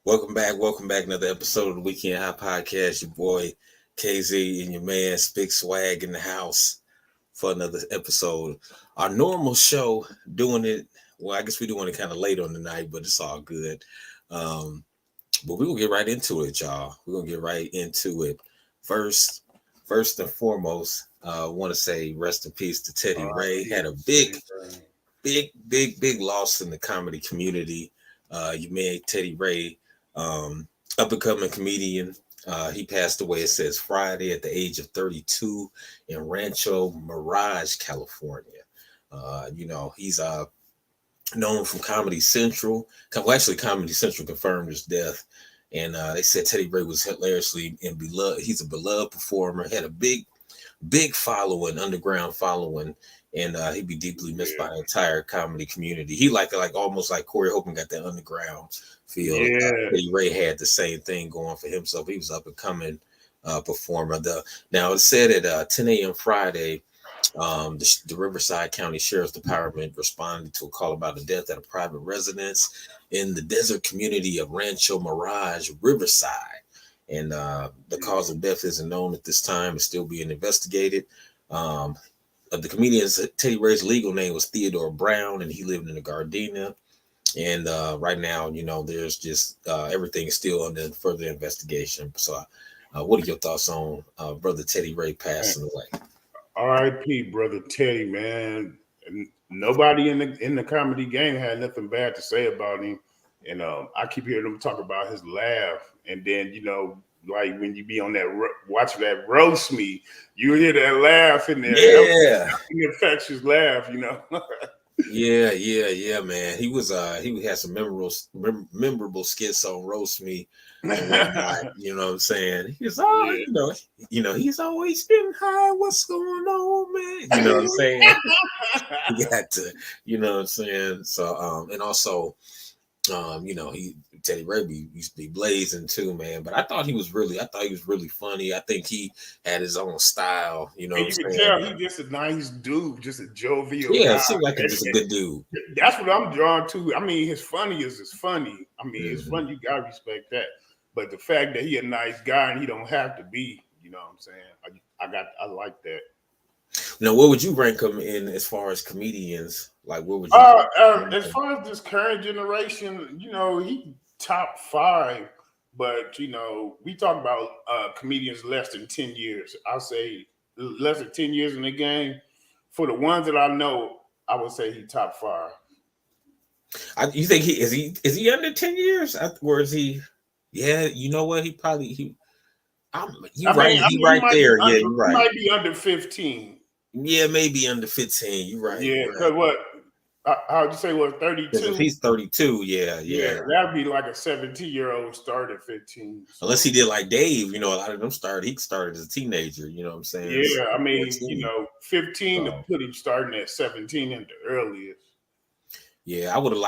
Welcome back. Another episode of the Weekend High Podcast. Your boy KZ and your man Spick Swag in the house for another episode. Our normal show, doing it. Well, I guess we're doing it kind of late on the night, but it's all good. Um, but we're gonna get right into it, y'all. We're gonna get right into it. First, first and foremost, I want to say rest in peace to Teddy Ray. Had a big loss in the comedy community. You man Teddy Ray, up and coming comedian. He passed away, it says Friday at the age of 32 in Rancho Mirage, California. He's known from Comedy Central. Well, actually, Comedy Central confirmed his death. And they said Teddy Ray was hilariously and beloved. He's a beloved performer, had a big following, underground following, and he'd be deeply missed by the entire comedy community. He like almost like Corey Holcomb got that underground feel. Teddy Ray had the same thing going for himself. He was up and coming performer. Now it said at 10 a.m. Friday, the Riverside County Sheriff's Department responded to a call about a death at a private residence in the desert community of Rancho Mirage, Riverside. And the cause of death isn't known at this time. It's still being investigated. The comedian's Teddy Ray's legal name was Theodore Brown, and he lived in the Gardena. And right now, there's just everything is still under further investigation. So, what are your thoughts on Brother Teddy Ray passing away? R.I.P. Brother Teddy, man. Nobody in the comedy game had nothing bad to say about him. And I keep hearing them talk about his laugh. And then, like when you be on that, watch that roast me, you hear that laugh in there. Yeah. Infectious laugh, Yeah, man. He had some memorable skits on Roast Me and whatnot. You know what I'm saying? He's he's always been high. What's going on, man? You know what I'm saying? You got to, you know what I'm saying? So and also Teddy Ray used to be blazing too, man. But I thought he was really funny. I think he had his own style. You know, and you can tell he's just a nice dude, just a jovial. Yeah, guy. Seemed like just a good dude. That's what I'm drawn to. I mean, his funny is funny. I mean, it's funny. You gotta respect that. But the fact that he a nice guy and he don't have to be, you know what I'm saying? I like that. Now, what would you rank him in as far as comedians? Like, what would you? As far as this current generation, he top 5. But we talk about comedians less than 10 years. I'll say less than 10 years in the game. For the ones that I know, I would say he top 5. You think is he under 10 years? Or is he? Yeah, you know what? He probably You're right there. Yeah, you're right. He might be under 15. Yeah, maybe under 15. You're right. Yeah, because what? How'd you say? What, 32? If he's 32, yeah. That'd be like a 17-year-old start at 15. So. Unless he did like Dave, a lot of them started. He started as a teenager. You know what I'm saying? Yeah, so, I mean, 15 to put him starting at 17 at the earliest. Yeah, I would have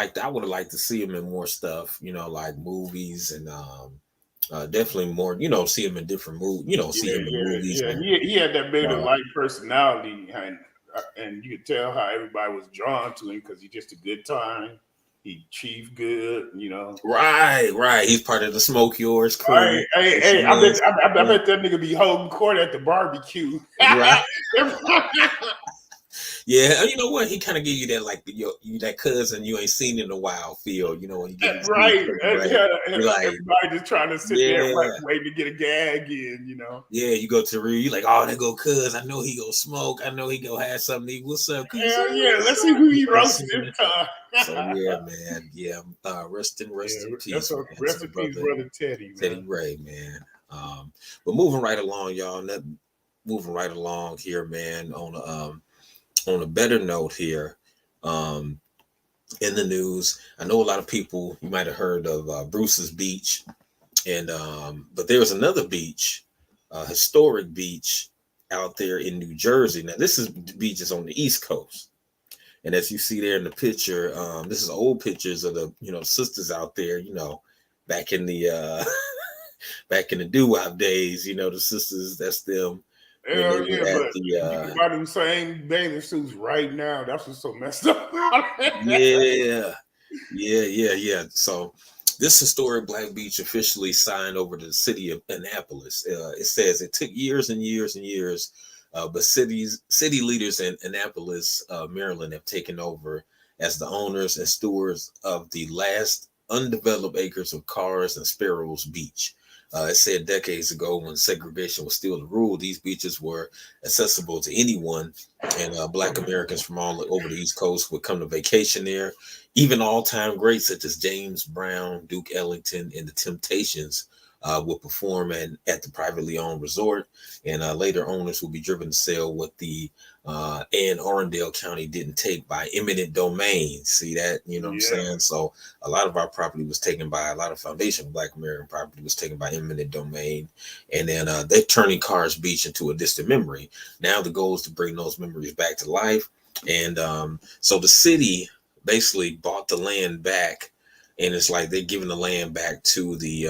liked to see him in more stuff. Like movies and definitely more. See him in different movies. See him in movies. Yeah, he had that big light personality, and you could tell how everybody was drawn to him because he's just a good time. He chief good, Right. He's part of the Smoke Yours crew. Hey, I bet that nigga be holding court at the barbecue. Right. Yeah, you know what? He kind of give you that that cousin you ain't seen in a while feel. When you get right. Everybody just trying to sit there waiting to get a gag in. Yeah, you go to read. You like, oh, there go cuz. I know he go smoke. I know he go have something to eat. What's up, cuz? Yeah. Let's see who he roasted this time. So yeah, man. Yeah. Rest in peace. Rest in peace, brother Teddy. Man. Teddy Ray, man. But moving right along, y'all. Moving right along here, man. On a better note here, in the news, I know a lot of people, you might have heard of Bruce's Beach, and but there's another beach, historic beach out there in New Jersey. Now, this beach is on the East Coast, and as you see there in the picture, this is old pictures of the sisters out there, back in the back in the doo-wop days, the sisters. That's them. Hell yeah, but you can buy them same bathing suits right now. That's what's so messed up. Yeah. So This historic black beach officially signed over to the city of Annapolis. It says it took years and years and years, but city leaders in Annapolis, Maryland, have taken over as the owners and stewards of the last undeveloped acres of Carrs and Sparrows Beach. It said decades ago, when segregation was still the rule, these beaches were accessible to anyone, and Black Americans from all over the East Coast would come to vacation there. Even all-time greats such as James Brown, Duke Ellington, and the Temptations would perform at the privately owned resort, and later owners will be driven to sell what the Anne Arundel County didn't take by eminent domain. See that? You know what I'm saying? So a lot of our property was taken by, a lot of foundation Black American property was taken by eminent domain, and then they're turning Carrs Beach into a distant memory. Now the goal is to bring those memories back to life, and so the city basically bought the land back, and it's like they're giving the land back to the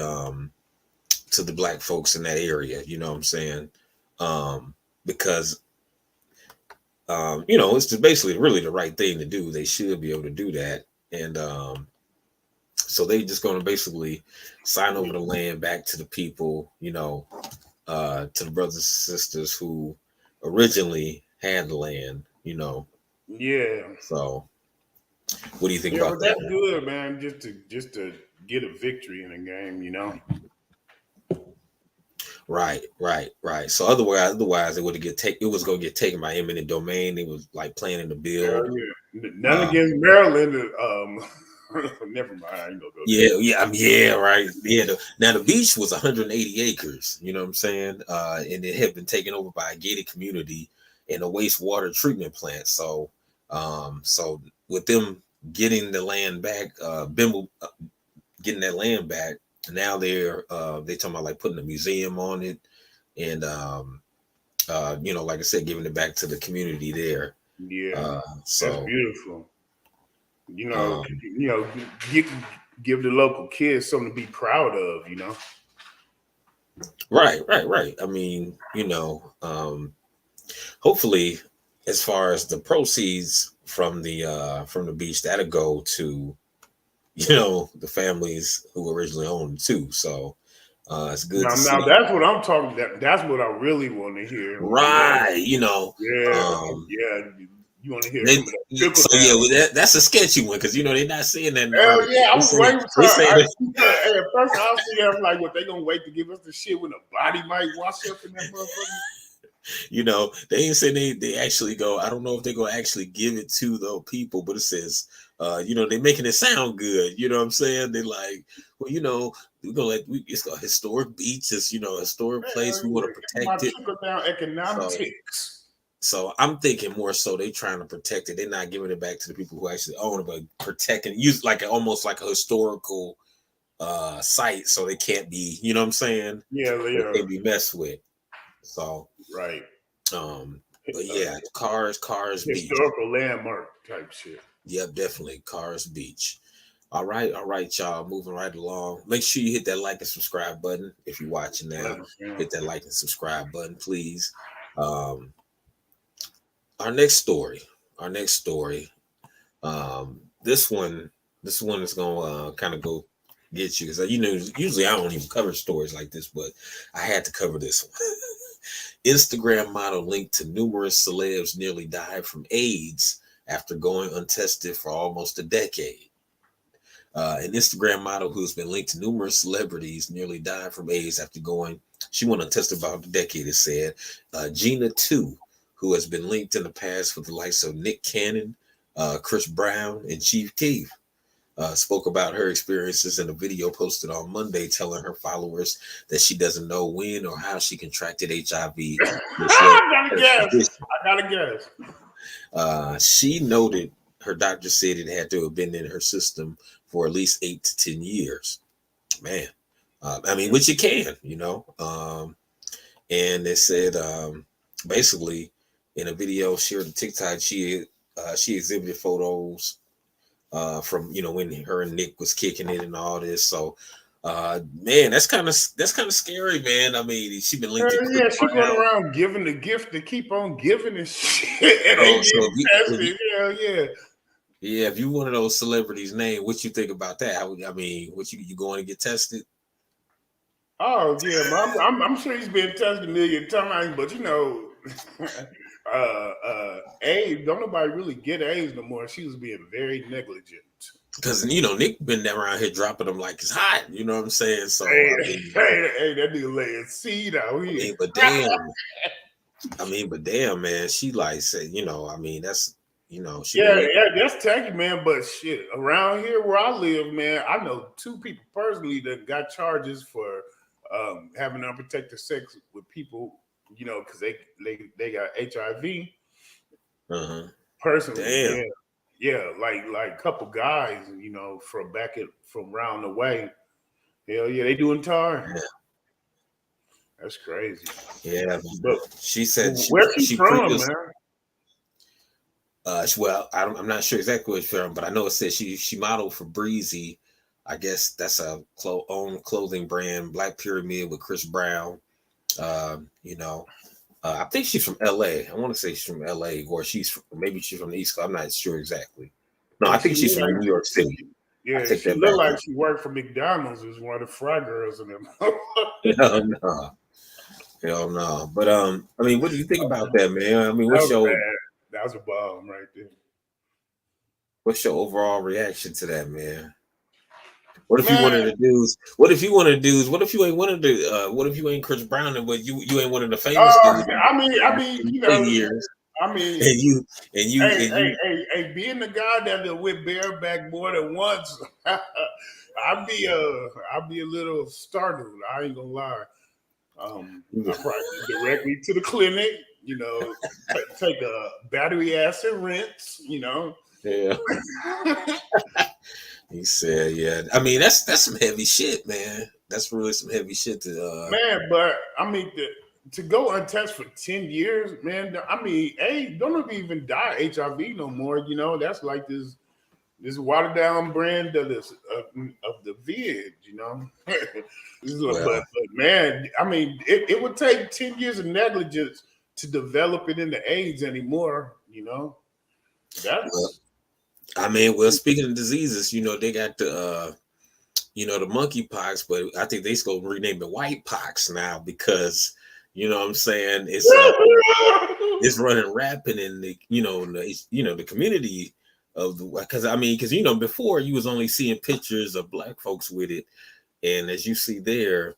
Black folks in that area. You know what I'm saying? Because it's just basically really the right thing to do. They should be able to do that. And so they just going to basically sign over the land back to the people, to the brothers and sisters who originally had the land, Yeah. So what do you think about that? That's good, man. Just to get a victory in a game, Right. So otherwise it would it was going to get taken by eminent domain. It was like planning to build. None against Maryland. Never mind. I ain't gonna go Yeah, right. Yeah. Now the beach was 180 acres. You know what I'm saying? And it had been taken over by a gated community and a wastewater treatment plant. So, so with them getting the land back, Bimble getting that land back. Now they're talking about like putting a museum on it, and like I said, giving it back to the community there. Yeah, so that's beautiful. Give the local kids something to be proud of. Right. I mean, hopefully, as far as the proceeds from the beach, that'll go to the families who originally owned it too. So it's good. Now that's what I'm talking about. That's what I really want to hear. Right. You want to hear that's a sketchy one because they're not saying that. Hell yeah, I was waiting for at first I was thinking, I'm like, what, they gonna wait to give us the shit when the body might wash up in that motherfucker? They ain't saying they actually go. I don't know if they're gonna actually give it to the people, but it says they're making it sound good. You know what I'm saying? They're like, well, we're gonna it's a historic beach, it's historic place. We want to protect it. Down economics. So I'm thinking more so they trying to protect it. They're not giving it back to the people who actually own it, but protecting, use like almost like a historical site, so they can't be, you know what I'm saying? Yeah, they can't be messed with. So right. But yeah, Carrs Beach. Historical landmark type shit. Yep, definitely Carrs Beach. All right, y'all. Moving right along. Make sure you hit that like and subscribe button if you're watching now. Hit that like and subscribe button, please. Our next story. This one is gonna kind of go get you because usually I don't even cover stories like this, but I had to cover this one. Instagram model linked to numerous celebs nearly died from AIDS after going untested for almost a decade. An Instagram model who's been linked to numerous celebrities nearly died from AIDS after she went untested about a decade, it said. Gina 2, who has been linked in the past with the likes of Nick Cannon, Chris Brown, and Chief Keef, spoke about her experiences in a video posted on Monday, telling her followers that she doesn't know when or how she contracted HIV. I gotta guess. She noted her doctor said it had to have been in her system for at least 8 to 10 years. Man, which it can, and they said basically in a video shared on TikTok, she exhibited photos from when her and Nick was kicking it and all this. So man, that's kind of scary, man. I mean, she been linked to she going around giving the gift to keep on giving and shit. And hell yeah. Yeah, if you one of those celebrities' name, what you think about that? I mean, what you going to get tested? Oh yeah, I'm sure he's been tested a million times, but AIDS. Don't nobody really get AIDS no more. She was being very negligent. Because Nick been around here dropping them like it's hot. You know what I'm saying? So Hey, hey, that nigga laying seed out here. but damn, but damn, man, she like said, that's she Yeah, been yeah, that's tacky, man. But shit, around here where I live, man, I know two people personally that got charges for having unprotected sex with people, because they got HIV. uh-huh. Personally, Damn. yeah, yeah, like couple guys, from round the way. Hell yeah, they doing time. Yeah. That's crazy. Yeah, But she said where's she she from, previous. man? Well, I'm not sure exactly which film, but I know it says she modeled for Breezy. I guess that's a own clothing brand, Black Pyramid with Chris Brown. You know, I think she's from LA. I want to say she's from LA, or maybe she's from the East Coast. I'm not sure exactly. No, I And think she she's look from like New York City. I yeah, take she that looked back. like she worked for McDonald's as one of the fry girls in them. Hell no. Hell no. But I mean, what do you think about that, man? I mean, That was bad. That was a bomb right there. what's your overall reaction to that, man? What if you Man, one of the dudes? What if you one of the dudes? What if you ain't one of the? What if you ain't Chris Brown and but you ain't one of the famous dudes I mean, in years? I mean, And you and you hey, and you hey, being the guy that went bareback more than once, I'd be a little startled. I ain't gonna lie. I probably directly to the clinic, take a battery acid rinse, yeah. He said, yeah. I mean, that's some heavy shit, man. That's really some heavy shit to Man, but I mean, to go untested for 10 years, man, I mean, hey, don't even die HIV no more. That's like this watered down brand of of the vid, well, but man, I mean, it would take 10 years of negligence to develop it into AIDS anymore, well, That's I mean, well, speaking of diseases, they got the monkeypox, but I think they going to rename it white pox now because what I'm saying it's running rampant in the community of the because before you was only seeing pictures of black folks with it, and as you see there,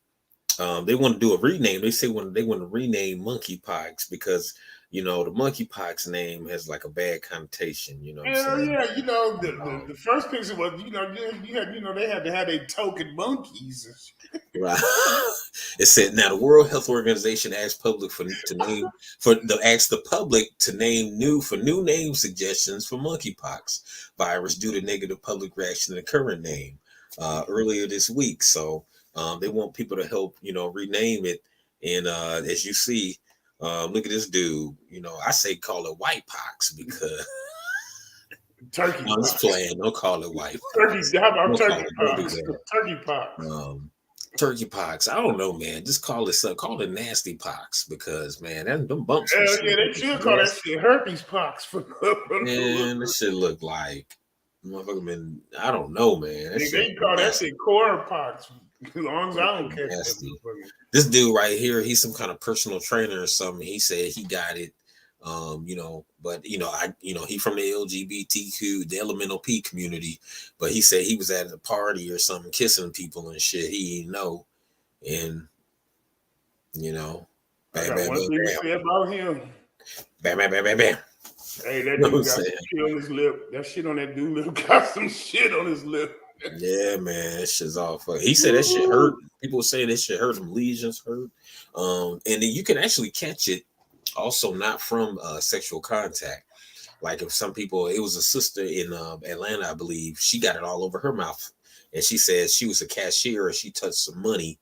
they want to do a rename. They say they want to rename monkeypox because the monkeypox name has like a bad connotation. You know what I'm Hell saying? yeah, the first picture was, they had to have their token monkeys. Right. It said now the World Health Organization asked the public to name new name suggestions for monkeypox virus due to negative public reaction to the current name earlier this week. So they want people to help rename it. And as you see, look at this dude. I say call it white pox because Turkey I'm just pox. playing. Don't call it white pox. Turkey. How about Don't call turkey it. Don't do pox? that. Turkey pox. Turkey pox. I don't know, man. Just call it nasty pox because man, them bumps. Hell yeah, they should call that shit herpes pox. Man, this shit look like motherfucker. Man, I don't know, man. They call that shit core pox. As long as I don't catch Nasty. that. This dude right here, he's some kind of personal trainer or something. He said he got it. But he from the LGBTQ, the elemental P community, but he said he was at a party or something, kissing people and shit. He didn't know, and I got one thing to say about him. Bam, bam, bam, bam, bam. Hey, that dude got some shit on his lip. That shit on that dude got some shit on his lip. Yeah, man, that shit's awful. He said that shit hurt. People say that shit hurt him. Lesions hurt. And then you can actually catch it also not from sexual contact. Like if some people, it was a sister in Atlanta, I believe, she got it all over her mouth. And she said she was a cashier and she touched some money,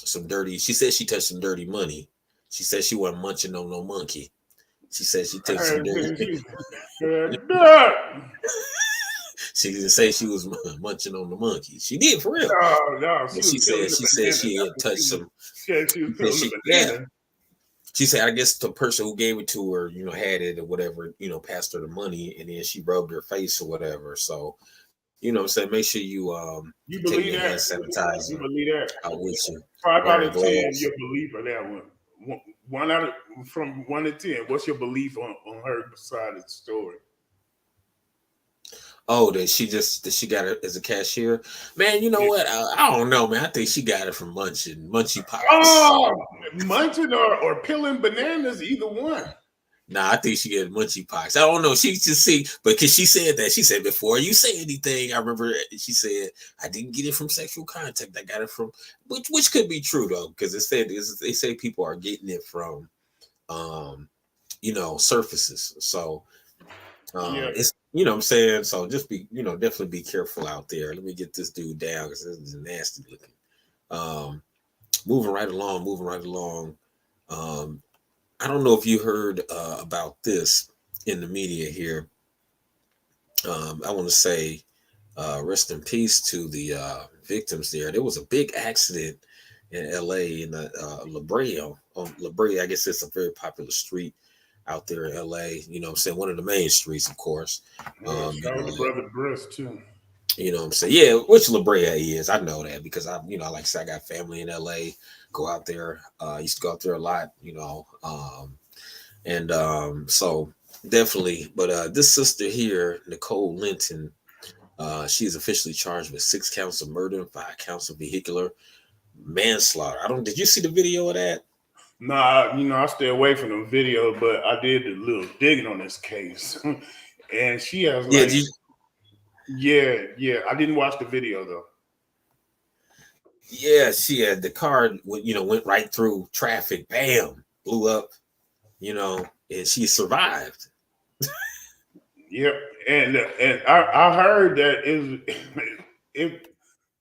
she said she touched some dirty money. She said she wasn't munching on no monkey. She said she touched some dirty. She didn't say she was munching on the monkey. She did for real. No, she said she had touched some. she said, I guess the person who gave it to her, had it or whatever, passed her the money, and then she rubbed her face or whatever. So, what I'm saying, make sure you You take believe your hand that? You sanitizer believe that? out with you, 5 out wearing of 10, gloves. your belief of that one. One out of from 1 to 10. What's your belief on her side of the story? Oh, that she got it as a cashier. Man, you know Yeah. what? I don't know, man. I think she got it from Munchie Pies. Oh, munching or peeling bananas, either one. Nah, I think she get Munchie Pies. I don't know. She just see, but because she said that, she said before you say anything, I remember she said I didn't get it from sexual contact. I got it from which could be true though, because they say people are getting it from um surfaces. So Yeah. it's what I'm saying. So just be definitely be careful out there. Let me get this dude down because this is nasty looking. Um, moving right along. Um, I don't know if you heard about this in the media here. I want to say rest in peace to the victims there. There was a big accident in LA in La Brea. On La Brea, I guess it's a very popular street out there in LA. I'm saying one of the main streets, of course. Yeah, shout out to Brother Briss too. What I'm saying? Yeah, which La Brea is. I know that because like I said, I got family in LA. Go out there. I used to go out there a lot, and so definitely. But this sister here, Nicole Linton, she's officially charged with 6 counts of murder and 5 counts of vehicular manslaughter. I don't. Did you see the video of that? Nah, I stay away from the video, but I did a little digging on this case. And she has Yeah. like, yeah. I didn't watch the video though. Yeah, she had the car. Went right through traffic. Bam, blew up. And she survived. Yep, and I heard that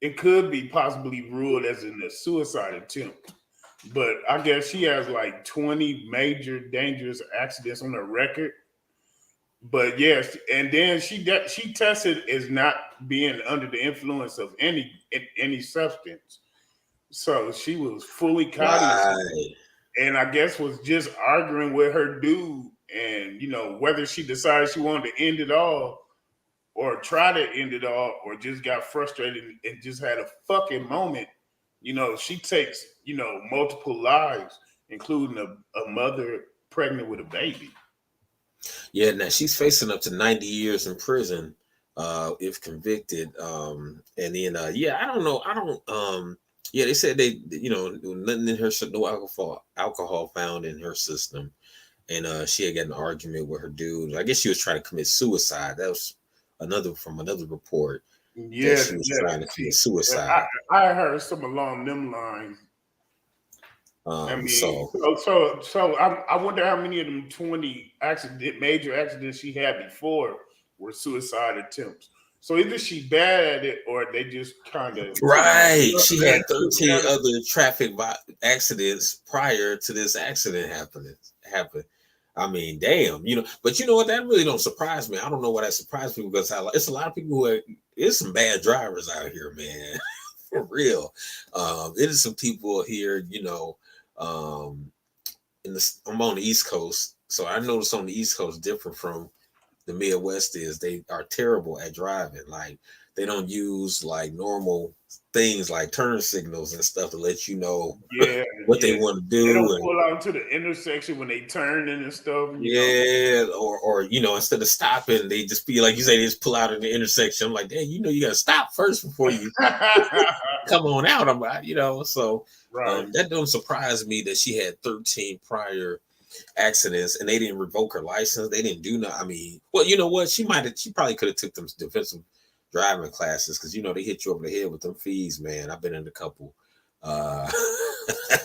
it could be possibly ruled as in a suicide attempt, but I guess she has like 20 major dangerous accidents on her record. But yes, and then she tested as not being under the influence of any substance, so she was fully cognizant, Right. and I guess was just arguing with her dude, and whether she decided she wanted to end it all or try to end it all or just got frustrated and just had a fucking moment. She takes multiple lives, including a mother pregnant with a baby. Yeah, now she's facing up to 90 years in prison if convicted. And then yeah, I don't know. I don't yeah, they said they nothing in her, no alcohol found in her system. And she had got an argument with her dude. I guess she was trying to commit suicide. That was another report that Yeah, she was yeah. trying to commit I, suicide. I heard some along them lines. I mean, So so I wonder how many of them 20 major accidents she had before were suicide attempts. So either she bad at it or they just kind of right, she had 13 other accidents prior to this accident happened. I mean, damn, but you know what? That really don't surprise me. I don't know why that surprised me because it's a lot of people there's some bad drivers out here, man. For real. There's some people here, um, I'm on the East Coast, so I notice on the East Coast different from the Midwest is they are terrible at driving. Like they don't use like normal things like turn signals and stuff to let you know yeah, what they yeah. want to They do. don't And pull out into the intersection when they turn in and stuff. yeah, or instead of stopping, they just be like you say, they just pull out in the intersection. I'm like, damn, you gotta stop first before you come on out. So Right. that don't surprise me that she had 13 prior accidents and they didn't revoke her license. They didn't do nothing. I mean, well, you know what? She probably could have took them defensive driving classes because they hit you over the head with them fees, man. I've been in a couple. Uh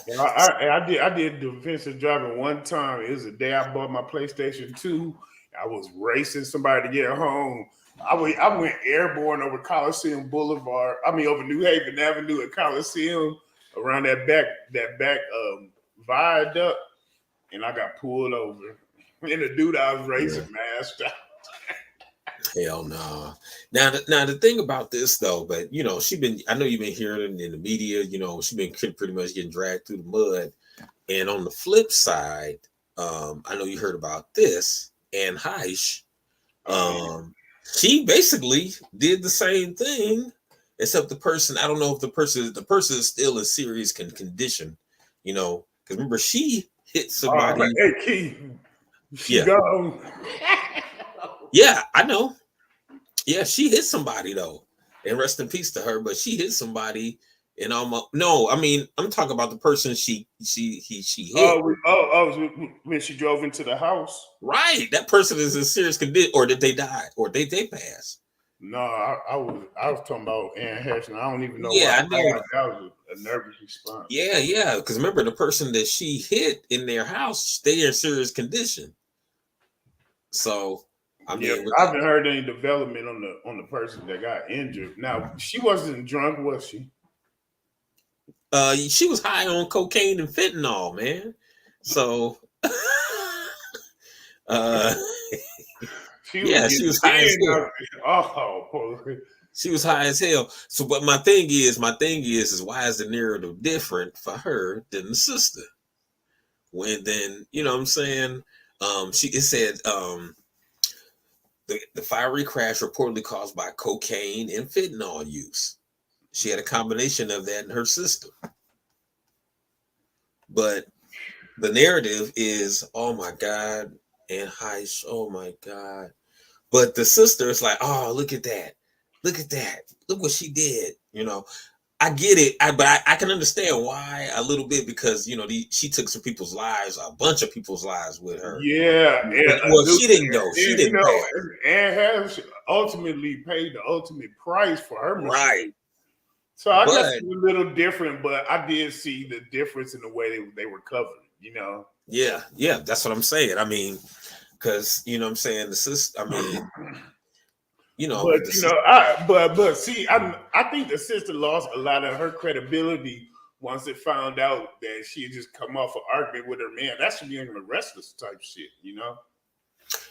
Well, I did defensive driving one time. It was the day I bought my PlayStation 2. I was racing somebody to get home. I went airborne over Coliseum Boulevard. I mean over New Haven Avenue at Coliseum around that back viaduct, and I got pulled over. And the dude I was racing masked out. hell no. Now the thing about this though, but I know you've been hearing it in the media, she been pretty much getting dragged through the mud And on the flip side, I know you heard about this, Anne Heich. Oh yeah. She basically did the same thing, except the person, I don't know if the person is still in serious condition, because remember she hit But somebody. hey, Keith, she Yeah, gone. yeah, I know. Yeah, she hit somebody though, and rest in peace to her. But she hit somebody, and almost no. I mean, I'm talking about the person she hit. When she drove into the house. Right, that person is in serious condition, or did they die, or they pass? No, I was talking about Ann Hesh, and I don't even know why Yeah, I I know. laughed. That was a nervous response. Yeah, yeah. Because remember, the person that she hit in their house, they in serious condition. So, I Yeah, mean, but I haven't heard any development on the person that got injured. Now she wasn't drunk, was she? she was high on cocaine and fentanyl, man. So, uh, She was yeah, she getting was high as in. hell. Oh, poor. She was high as hell. So, but my thing is why is the narrative different for her than the sister? When then, you know what I'm saying? It said the fiery crash reportedly caused by cocaine and fentanyl use. She had a combination of that in her system. But the narrative is, oh my God, and Heist, oh my God. But the sister is like, oh, look at that. Look at that. Look what she did. I get it. But I can understand why a little bit because, she took some people's lives, a bunch of people's lives with her. Yeah, Well, she didn't go. She didn't pass. Ann Hesh ultimately paid the ultimate price for her Right. mistake. So I guess But it's a little different, but I did see the difference in the way they were covered. yeah, yeah, that's what I'm saying. I mean, because what I'm saying, the sister, I mean, But the you know, sister, but see, I think the sister lost a lot of her credibility once it found out that she had just come off an argument with her man. That should be in the restless type shit.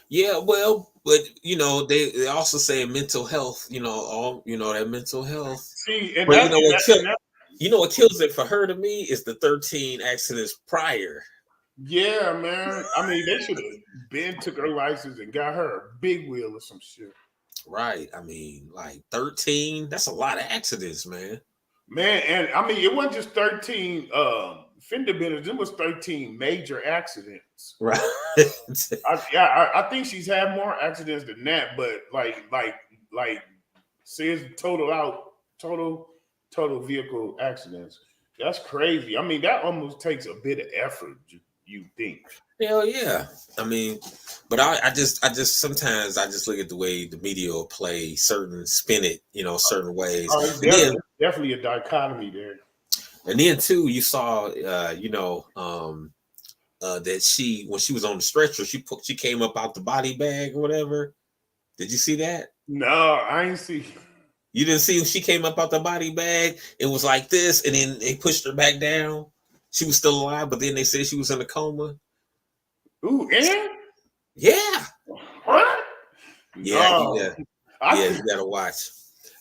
yeah, well, but they also say mental health, all that mental health. See, and But that, and that, and that what kills it for her to me is the 13 accidents prior. yeah, man. I mean, they should have been took her license and got her a big wheel or some shit. Right. I mean, like 13, that's a lot of accidents, man. Man, and I mean, it wasn't just 13 fender benders, it was 13 major accidents. Right. I think she's had more accidents than that, but like says total vehicle accidents. That's crazy. I mean, that almost takes a bit of effort, you think. Hell yeah. I mean, but I just sometimes I just look at the way the media will play spin it, certain ways. Oh, it's And then definitely a dichotomy there. too, you saw that when she was on the stretcher, she came up out the body bag or whatever. Did you see that? No, I ain't see. You didn't see she came up out the body bag. It was like this, and then they pushed her back down. She was still alive, but then they said she was in a coma. Ooh, and Yeah, what? yeah, No, you gotta watch.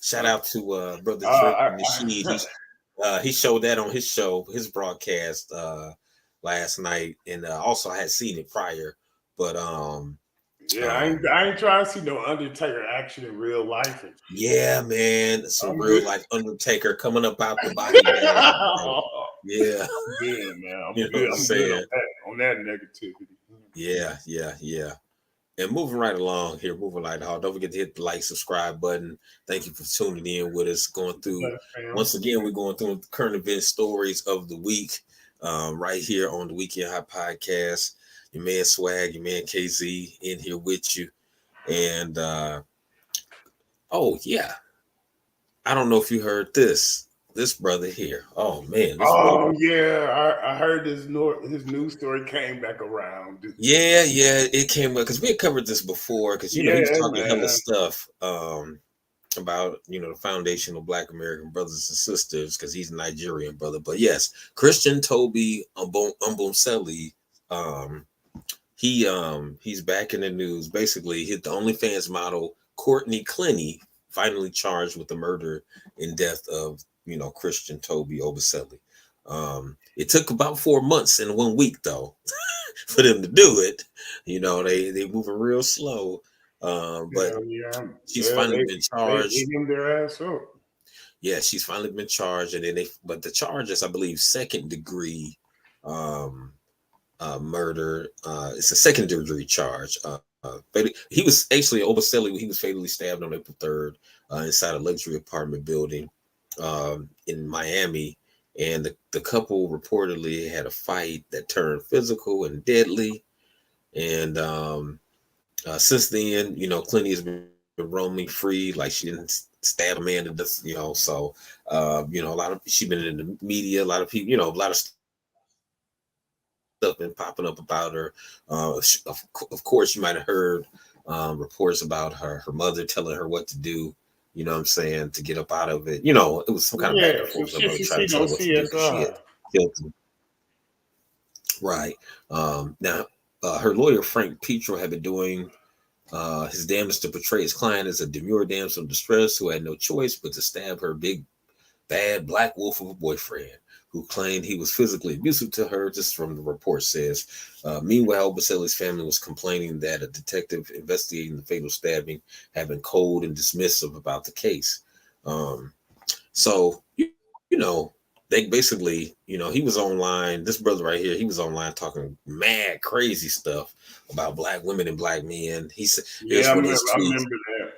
Shout out to brother Drake I, and Nasheed. He showed that on his broadcast last night, and also I had seen it prior. But yeah, I ain't trying to see no Undertaker action in real life. yeah, man, some I'm real good. life Undertaker coming up out the body bag. Yeah, I'm good, man. I'm you know good. what I'm I'm good saying. on that negativity. Yeah, yeah, yeah. And moving right along here, moving right along. Don't forget to hit the like, subscribe button. Thank you for tuning in with us. Going through Bless, fam. once again, we're going through the current event stories of the week, right here on the Weekend High Podcast. Your man Swag, your man KZ in here with you, and oh yeah, I don't know if you heard this brother here. Oh man, this brother. Oh yeah, I heard his news story came back around. Yeah, it came up because we had covered this before because he Yeah, was talking hella man. stuff about the foundation of Black American brothers and sisters because he's a Nigerian brother. But yes, Christian Toby Umbumseli, he's back in the news. Basically, hit the OnlyFans model Courtney Clenny finally charged with the murder and death of Christian Toby Obaselli. It took about 4 months and 1 week though for them to do it. You know, they moving real slow. But Hell yeah. she's Yeah, finally been they charged. ate him their ass up. Yeah, she's finally been charged, and then but the charge is, I believe, second degree um, murder. It's a second degree charge. But he was actually Obaselli. He was fatally stabbed on April 3rd inside a luxury apartment building in Miami, and the couple reportedly had a fight that turned physical and deadly. And since then, you know, Clinty has been roaming free. Like, she didn't stab a man to death, you know. So, you know, a lot of she been in the media. A lot of people, you know, a lot of stuff been popping up about her. Of course, you might have heard reports about her mother telling her what to do. You know what I'm saying, to get up out of it. You know, it was some kind of back and forth. Her Yeah, mother some trying to shit tell she her what to seen do on because she had CSI. killed him. Right. Now, her lawyer Frank Petro had been doing his damage to portray his client as a demure damsel in distress who had no choice but to stab her big bad black wolf of a boyfriend, who claimed he was physically abusive to her, just from the report says. Meanwhile, Baselli's family was complaining that a detective investigating the fatal stabbing had been cold and dismissive about the case. Um, so, you know, they basically, you know, he was online. This brother right here, he was online talking mad, crazy stuff about black women and black men. He said, Yeah, here's I one of remember. his I tweets. remember that.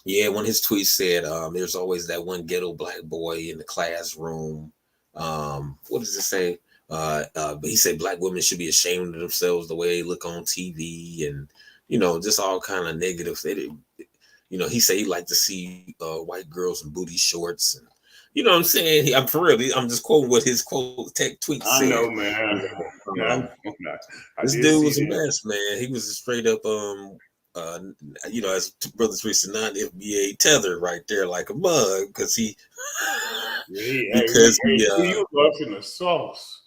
Yeah, one of his tweets said, "There's always that one ghetto black boy in the classroom." What does it say? But he said black women should be ashamed of themselves the way they look on TV, and you know, just all kind of negative. You know, he said he liked to see white girls in booty shorts, and you know what I'm saying. I'm for real. I'm just quoting what his quote tech tweet I said. know, You man. know, I this did dude see was a that. mess, man. He was a straight up uh you know, as Brother Teresa, not FBA tether right there like a mug, because he Yeah, he because he was watching the sauce.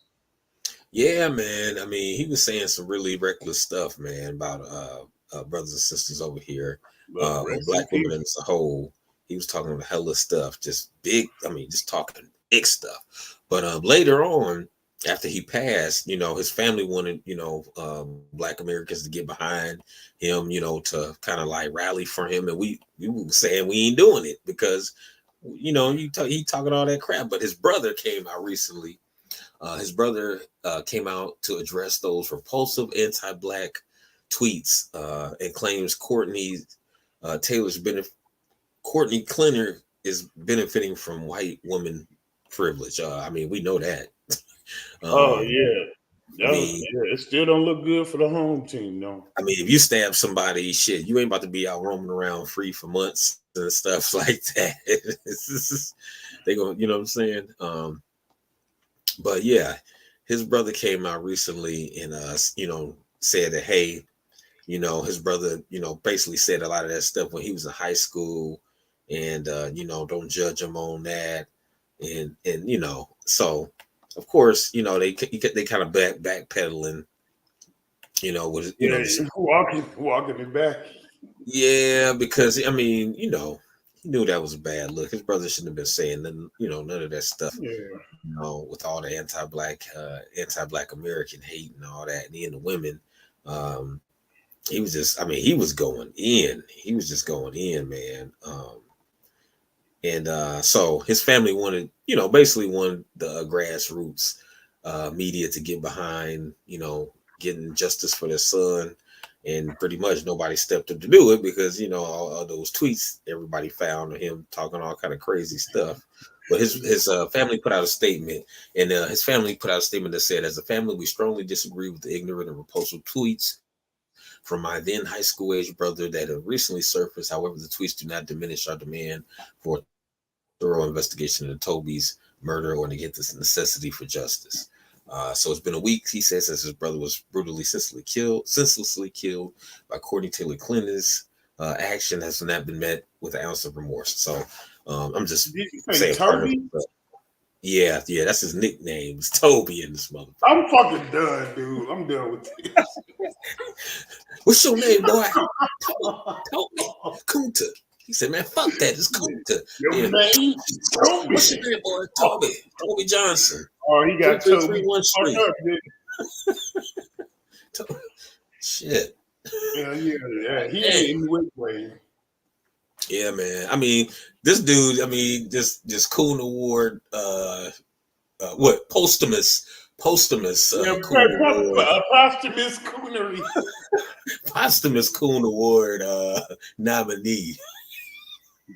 yeah, man. I mean, he was saying some really reckless stuff, man, about brothers and sisters over here, But or rest in black women peace. as a whole. He was talking a hella stuff, just big. I mean, just talking big stuff. But later on, after he passed, you know, his family wanted, you know, black Americans to get behind him, you know, to kind of like rally for him, and we were saying we ain't doing it because, you know, he talking all that crap. But his brother came out recently. His brother came out to address those repulsive anti-black tweets and claims Taylor's benefit. Courtney Clinner is benefiting from white woman privilege. I mean, we know that. Oh Um, yeah, I mean, it still don't look good for the home team, though. if you stab somebody, shit, you ain't about to be out roaming around free for months and stuff like that. They gonna, you know what I'm saying? But yeah, his brother came out recently and you know, said that, hey, you know, his brother, you know, basically said a lot of that stuff when he was in high school, and you know, don't judge him on that, and you know, so of course, you know, they kind of backpedaling, you know, with you know Yeah, this, walking it back. yeah, because I mean, you know, he knew that was a bad look. His brother shouldn't have been saying nothing, you know, none of that stuff, Yeah, you know, with all the anti-black American hate and all that, and then the women. Um, he was just, I mean, he was going in. He was just going in, man. And so his family wanted, you know, basically wanted the grassroots media to get behind, you know, getting justice for their son. And pretty much nobody stepped up to do it because, you know, all those tweets everybody found of him talking all kind of crazy stuff. But his family put out a statement, and his family put out a statement that said, "As a family, we strongly disagree with the ignorant and repulsive tweets from my then high school age brother that have recently surfaced. However, the tweets do not diminish our demand for a thorough investigation into Toby's murder or to get this necessity for justice." So it's been a week, he says, since his brother was brutally senselessly killed by Courtney Taylor Clinton's. Action has not been met with an ounce of remorse. So I'm just did you say saying part of Toby? it. Yeah, that's his nickname. It's Toby in this motherfucker. I'm fucking done, dude. I'm done with this. What's your name, boy? Toby Kunta. He said, "Man, fuck that. It's Kunta." Your Yeah. name, Toby. What's your name, boy? Toby Johnson. Oh, he got Toby 3331 fucked Street. up, Shit. yeah. He Hey. ain't in the way. Yeah, man. I mean, this dude. I mean, this Coon Award. What posthumous? Yeah, Coon Award. posthumous coonery. Posthumous Coon Award nominee.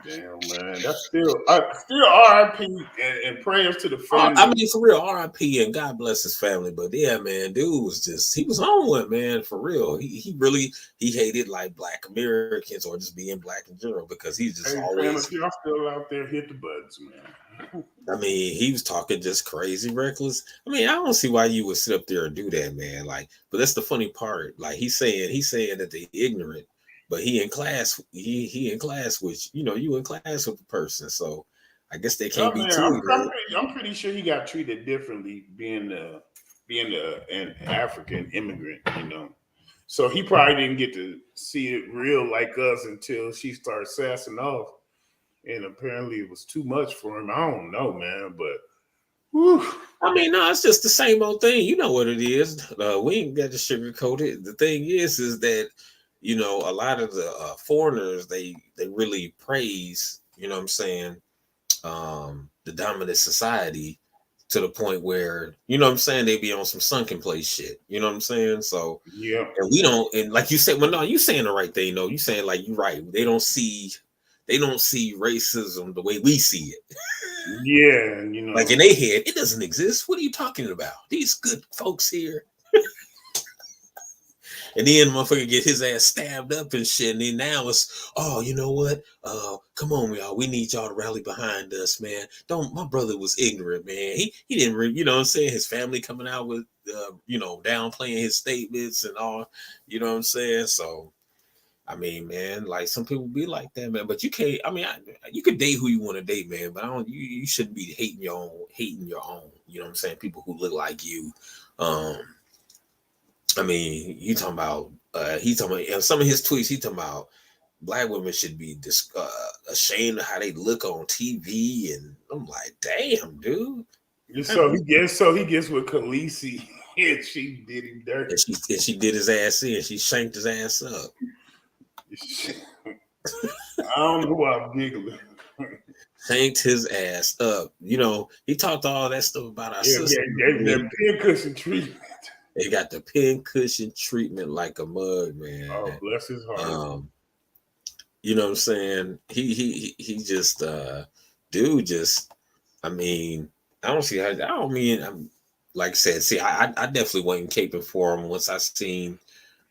Damn, man, that's still R.I.P. and prayers to the family. I mean, for real, R.I.P. and God bless his family. But yeah, man, dude was he was on one, man, for real. He really hated like Black Americans or just being Black in general because he's just always. If y'all still out there, hit the buttons, man. I mean, he was talking just crazy reckless. I mean, I don't see why you would sit up there and do that, man. Like, but that's the funny part. Like he's saying that they ignorant, but he in class. He in class with you in class with the person. So I guess they can't be too. I'm pretty sure he got treated differently being an African immigrant, So he probably didn't get to see it real like us until she started sassing off. And apparently it was too much for him. I don't know, man, but whew. I mean, no, it's just the same old thing. You know what it is. We ain't got to sugarcoat it. The thing is that a lot of the foreigners they really praise. You know what I'm saying? The dominant society to the point where they be on some sunken place shit. You know what I'm saying? So yeah, and we don't. And like you said, well, no, you saying the right thing. No, you saying like you're right. They don't see racism the way we see it. Yeah, like in their head, it doesn't exist. What are you talking about? These good folks here. And then motherfucker get his ass stabbed up and shit. And then now it's, oh, you know what? Come on, y'all. We need y'all to rally behind us, man. My brother was ignorant, man. He didn't, you know what I'm saying? His family coming out with, downplaying his statements and all, you know what I'm saying? So, I mean, man, like some people be like that, man. But you can't. I mean, you could date who you want to date, man. But you shouldn't be hating your own. You know what I'm saying? People who look like you. I mean, he talking about. And some of his tweets. He talking about Black women should be ashamed of how they look on TV, and I'm like, damn, dude. So he gets with Khaleesi, and she did him dirty. And she did his ass in. She shanked his ass up. I don't know why I'm giggling. Shanked his ass up. He talked all that stuff about our sister. Yeah, gave them pincushion treatment. They got the pincushion treatment like a mug, man. Oh, bless his heart. You know what I'm saying? He just dude just. I mean, I don't see how. I don't mean. I'm like I said. See, I definitely wasn't caping for him once I seen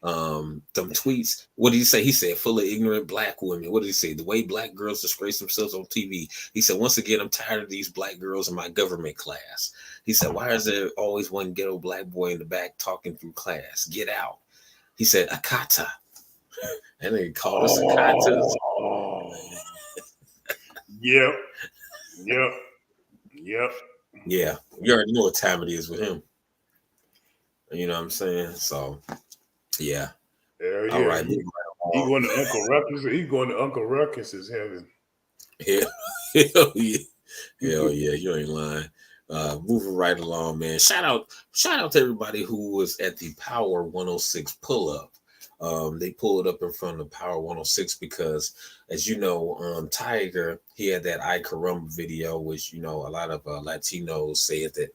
them tweets. What did he say? He said, full of ignorant Black women. What did he say? The way Black girls disgrace themselves on TV. He said, once again, I'm tired of these Black girls in my government class. He said, why is there always one ghetto Black boy in the back talking through class? Get out. He said, Akata. And they called us Akatas. Yep. Yeah. You already know what time it is with him. You know what I'm saying? So, yeah. Yeah. All right. He's going to Uncle Ruckus. He's going to Uncle Ruckus's heaven. Hell yeah. You ain't lying. Moving right along, man. Shout out to everybody who was at the Power 106 pull-up. They pulled up in front of Power 106 because, as you know, Tiger, he had that I Caramba video, which, a lot of Latinos said that,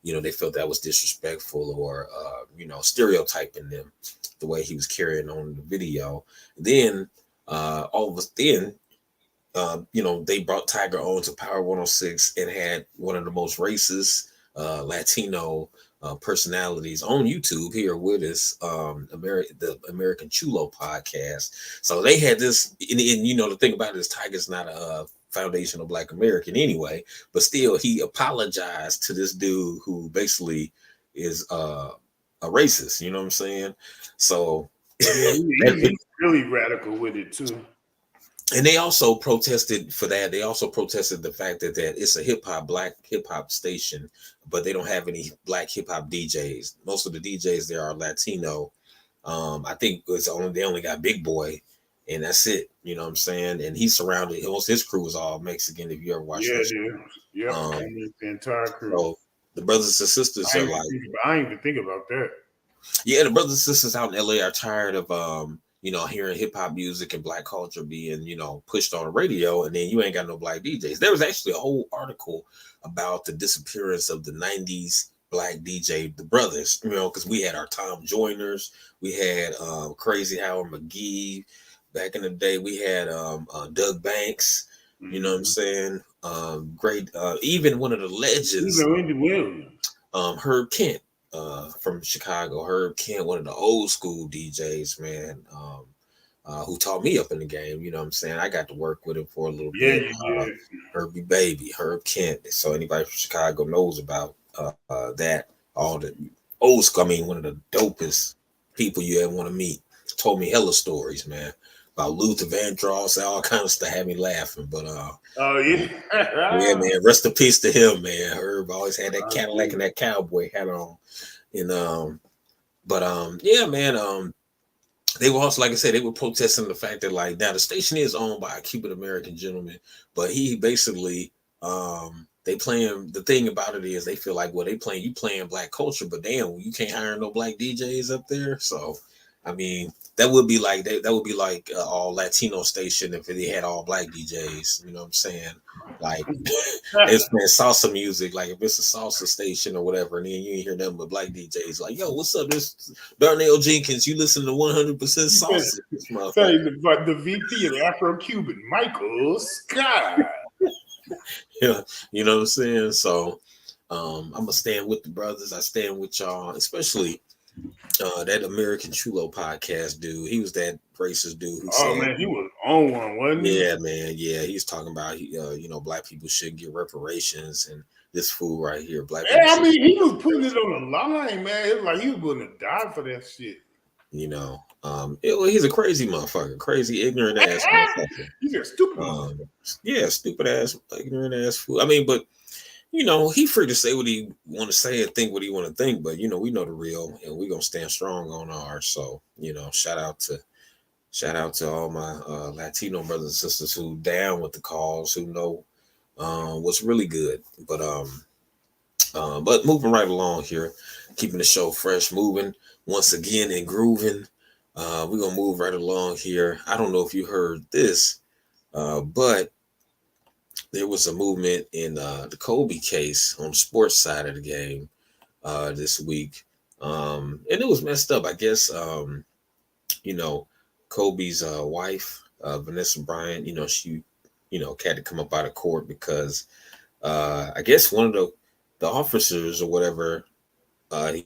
they felt that was disrespectful or, stereotyping them the way he was carrying on the video. Then, they brought Tiger on to Power 106 and had one of the most racist Latino personalities on YouTube here with us, the American Chulo podcast. So they had this, and the thing about it is Tiger's not a foundational Black American anyway, but still he apologized to this dude who basically is a racist. You know what I'm saying? So he's really radical with it too. And they also protested for that. They also protested the fact that it's a Black hip hop station, but they don't have any Black hip hop DJs. Most of the DJs there are Latino. I think they only got Big Boy and that's it. You know what I'm saying? And he's surrounded. His crew is all Mexican. If you ever watch Yeah, that dude. Yep. show. The entire crew. So the brothers and sisters are like, I ain't even think about that. yeah, the brothers and sisters out in LA are tired of hearing hip hop music and black culture being, pushed on the radio, and then you ain't got no black DJs. There was actually a whole article about the disappearance of the 90s black DJ, the brothers, because we had our Tom Joyners, we had Crazy Howard McGee back in the day, we had Doug Banks, you know what I'm saying? Great, even one of the legends, Randy Williams, Herb Kent from Chicago. Herb Kent, one of the old school DJs, man, who taught me up in the game. You know what I'm saying? I got to work with him for a little bit. Herbie Baby, Herb Kent. So anybody from Chicago knows about that. All the old school, I mean, one of the dopest people you ever want to meet. Told me hella stories, man. About Luther Vandross, all kind of stuff, had me laughing. But oh yeah, yeah, man. Rest in peace to him, man. Herb always had that Cadillac and that cowboy hat on, and yeah, man. They were also, like I said, they were protesting the fact that, like, now the station is owned by a Cuban American gentleman, but he basically they playing, the thing about it is they feel like, well, you playing black culture, but damn, you can't hire no black DJs up there. So I mean, that would be like all Latino station if they had all black DJs. You know what I'm saying? Like it's playing salsa music. Like if it's a salsa station or whatever, and then you ain't hear nothing but black DJs. Like, yo, what's up? This Darnell Jenkins. You listen to 100% salsa. Say the VP of Afro-Cuban, Michael Scott. Yeah, you know what I'm saying? So I'm gonna stand with the brothers. I stand with y'all, especially that American Chulo podcast dude. He was that racist dude who said, man, he was on one, wasn't he? Yeah, man. Yeah, he's talking about black people should get reparations, and this fool right here, black. Yeah, I mean, he was putting it on the line, man. It's like he was willing to die for that shit. He's a crazy motherfucker, crazy ignorant ass motherfucker. He's a stupid motherfucker. Yeah, stupid ass, ignorant ass fool. I mean, but he free to say what he want to say and think what he want to think, but we know the real, and we're gonna stand strong on ours. So shout out to all my Latino brothers and sisters who down with the cause, who know what's really good. But moving right along here, keeping the show fresh, moving once again and grooving. We're gonna move right along here. I don't know if you heard this, but there was a movement in the Kobe case on the sports side of the game this week, and it was messed up. I guess Kobe's wife, Vanessa Bryant, she had to come up out of court because I guess one of the officers or whatever,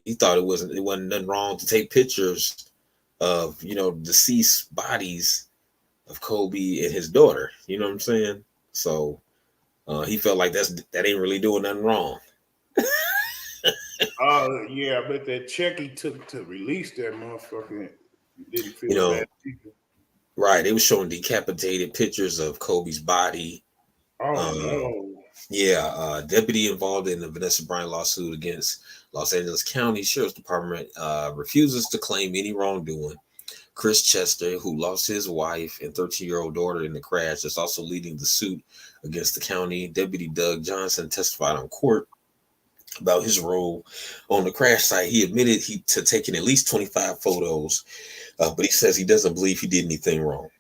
he thought it wasn't nothing wrong to take pictures of deceased bodies of Kobe and his daughter. You know what I'm saying? So he felt like that ain't really doing nothing wrong. Yeah, but that check he took to release that motherfucker didn't feel bad. Right, they were showing decapitated pictures of Kobe's body. Oh no. Yeah, deputy involved in the Vanessa Bryant lawsuit against Los Angeles County Sheriff's Department refuses to claim any wrongdoing. Chris Chester, who lost his wife and 13-year-old daughter in the crash, is also leading the suit against the county. Deputy Doug Johnson testified on court about his role on the crash site. He admitted to taking at least 25 photos, but he says he doesn't believe he did anything wrong.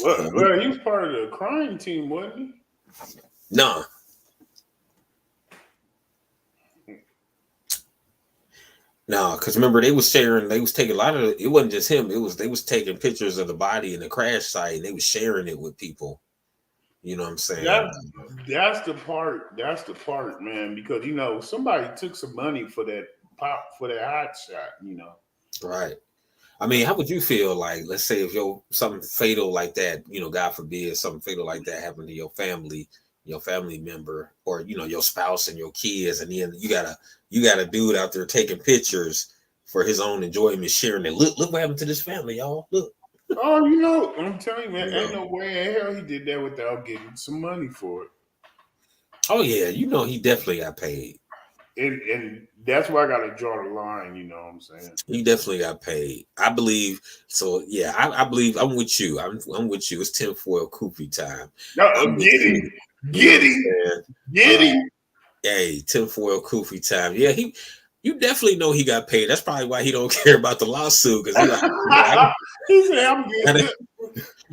Well, he was part of the crime team, wasn't he? Nah. No, because remember they was taking a lot of it wasn't just him, they was taking pictures of the body in the crash site and they was sharing it with people. You know what I'm saying? That's the part, man, because somebody took some money for that hot shot, Right. I mean, how would you feel like, let's say if something fatal like that, God forbid, something fatal like that happened to your family member, or your spouse and your kids, and then you got a dude out there taking pictures for his own enjoyment, sharing it. Look what happened to this family, y'all. Look. Oh, I'm telling you, man, ain't no way in hell he did that without getting some money for it. Oh yeah, he definitely got paid. and that's where I got to draw the line. You know what I'm saying? He definitely got paid. I believe so. Yeah, I believe I'm with you. I'm with you. It's tinfoil Koofy time. No, I'm with get him, you. You know get what I'm him, saying? get him. Hey, tinfoil Koofy time. Yeah, you definitely know he got paid. That's probably why he don't care about the lawsuit because he like, He said, "I'm good."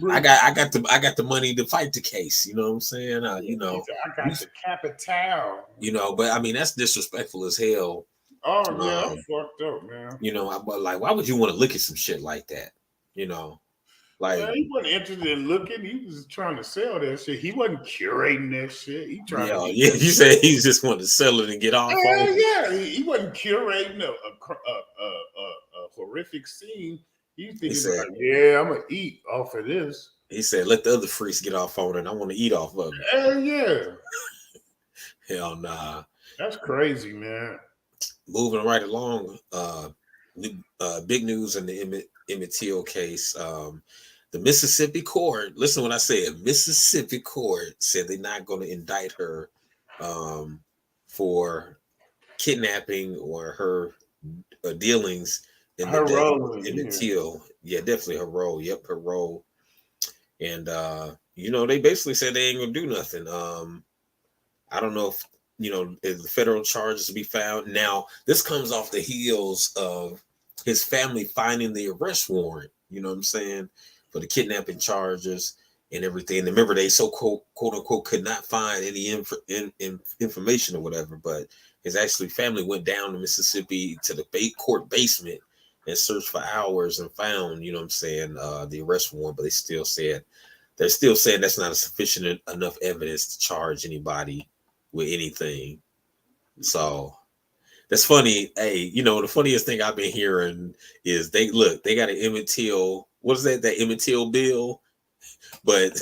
I got the money to fight the case. You know what I'm saying? He said, "I got the capital." But I mean that's disrespectful as hell. Oh yeah, that's fucked up, man. But like, why would you want to look at some shit like that? You know, like He wasn't interested in looking. He was trying to sell that shit. He wasn't curating that shit. He trying to. yeah. You said he just wanted to sell it and get off. Yeah. He wasn't curating a horrific scene. He thinking like, yeah, I'm gonna eat off of this. He said, "Let the other freaks get off on it. I want to eat off of it." Hell yeah. Hell nah. That's crazy, man. Moving right along, big news in the Emmett Till case. The Mississippi court, listen what I said, Mississippi court said they're not going to indict her for kidnapping or her dealings in her the role. Emmett Till. Yeah, definitely her role. Yep, her role. And, they basically said they ain't going to do nothing. I don't know if the federal charges will be found. Now, this comes off the heels of his family finding the arrest warrant, you know what I'm saying, for the kidnapping charges and everything. And remember, they quote unquote could not find any information or whatever, but his actually family went down to Mississippi to the court basement and searched for hours and found, you know what I'm saying, the arrest warrant, but they're still saying that's not a sufficient enough evidence to charge anybody with anything. So that's funny. Hey, the funniest thing I've been hearing is they got an Emmett Till. What is that Emmett Till bill? But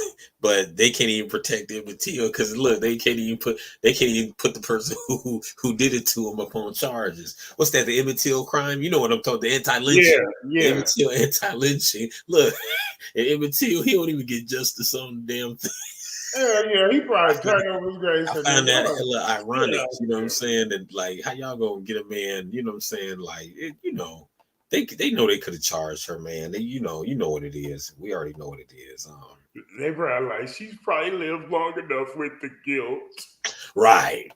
they can't even protect Emmett Till because look, they can't even put the person who did it to him upon charges. What's that? The Emmett Till crime? You know what I'm talking? The anti-lynching. Yeah. Emmett Till anti-lynching. Look, Emmett Till, he don't even get justice on the damn thing. Yeah, he probably turned over his grave. I find that hella ironic, you know what I'm saying? That like, how y'all gonna get a man, you know what I'm saying? Like, they know they could have charged her, man. They, you know what it is. We already know what it is. They probably like she's probably lived long enough with the guilt. Right.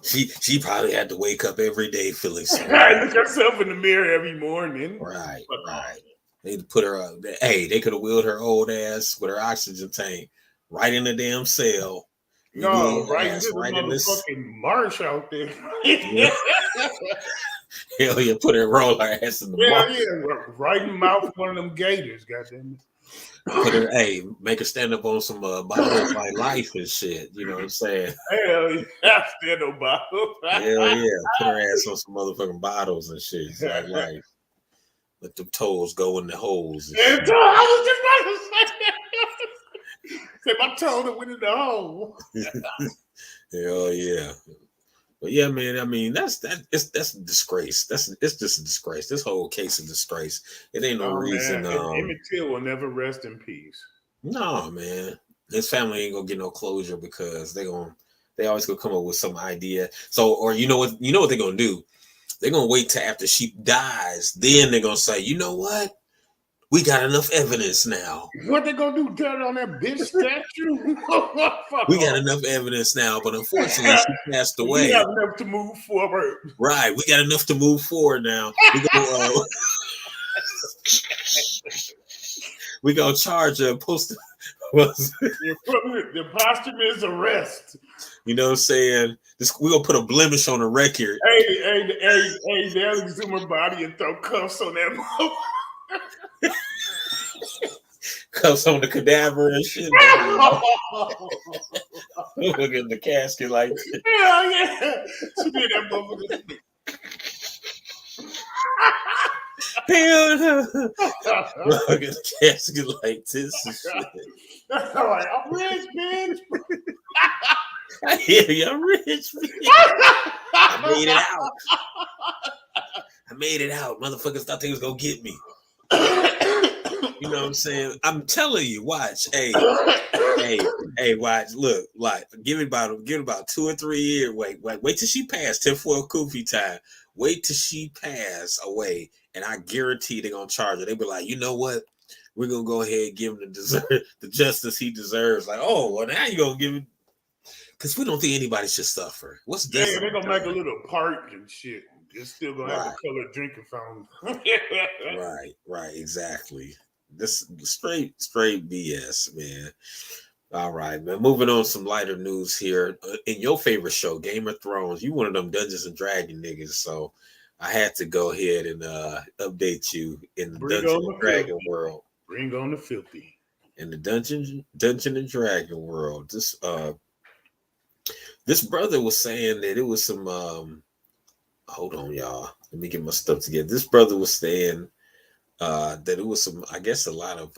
She probably had to wake up every day feeling so. Look herself in the mirror every morning. Right. They put her up. Hey, they could have wheeled her old ass with her oxygen tank right in the damn cell. No, right in this motherfucking marsh out there. Hell yeah, put her roll her ass in the marsh. Yeah, right in the mouth of one of them gators, goddamn it. Make her stand up on some bottles like life and shit. You know what I'm saying? Hell yeah, stand up bottle. Hell yeah, put her ass on some motherfucking bottles and shit. It's like life. Let the toes go in the holes. I was just about to say that. Say my toe that went in the hole. Hell yeah. But yeah, man, I mean, that's a disgrace. It's just a disgrace. This whole case is a disgrace. It ain't no reason. Emmett Till will never rest in peace. No, man. His family ain't gonna get no closure because they always gonna come up with some idea. So, or you know what they're gonna do? They're gonna wait till after she dies, then they're gonna say, you know what? We got enough evidence now. What they gonna do? Turn on that bitch statue? We got enough evidence now, but unfortunately, she passed away. We got enough to move forward. Right, we got enough to move forward now. We gonna charge her post. The posthumous arrest. You know what I'm saying? We're gonna put a blemish on the record. Hey, they'll exhume her body and throw cuffs on that motherfucker. Cuffs on the cadaver and shit. Look at the casket like this. Hell yeah. She did that motherfucker. Hell no. Look at the casket like this and shit. Like, I'm rich, bitch. I hear you, I'm rich, bitch. I made it out. Motherfuckers thought they was gonna get me. You know what I'm saying? I'm telling you, watch. Hey, watch. Look, like give it about 2 or 3 years. Wait till she pass 10-4 Kofi time. Wait till she pass away, and I guarantee they're gonna charge her. They be like, you know what? We're gonna go ahead and give him the justice he deserves. Like, oh, well, now you're gonna give him because we don't think anybody should suffer. What's this? Yeah, they're gonna make a little park and shit. It's still gonna have a colored drinking fountain. Right, exactly. This straight BS, man. All right, man. Moving on, some lighter news here. In your favorite show, Game of Thrones, you one of them Dungeons and Dragon niggas, so I had to go ahead and update you in the Dungeons and Dragon world. Bring on the filthy. In the Dungeon and Dragon world, this brother was saying that it was some. Hold on, y'all. Let me get my stuff together. This brother was saying that it was some. I guess a lot of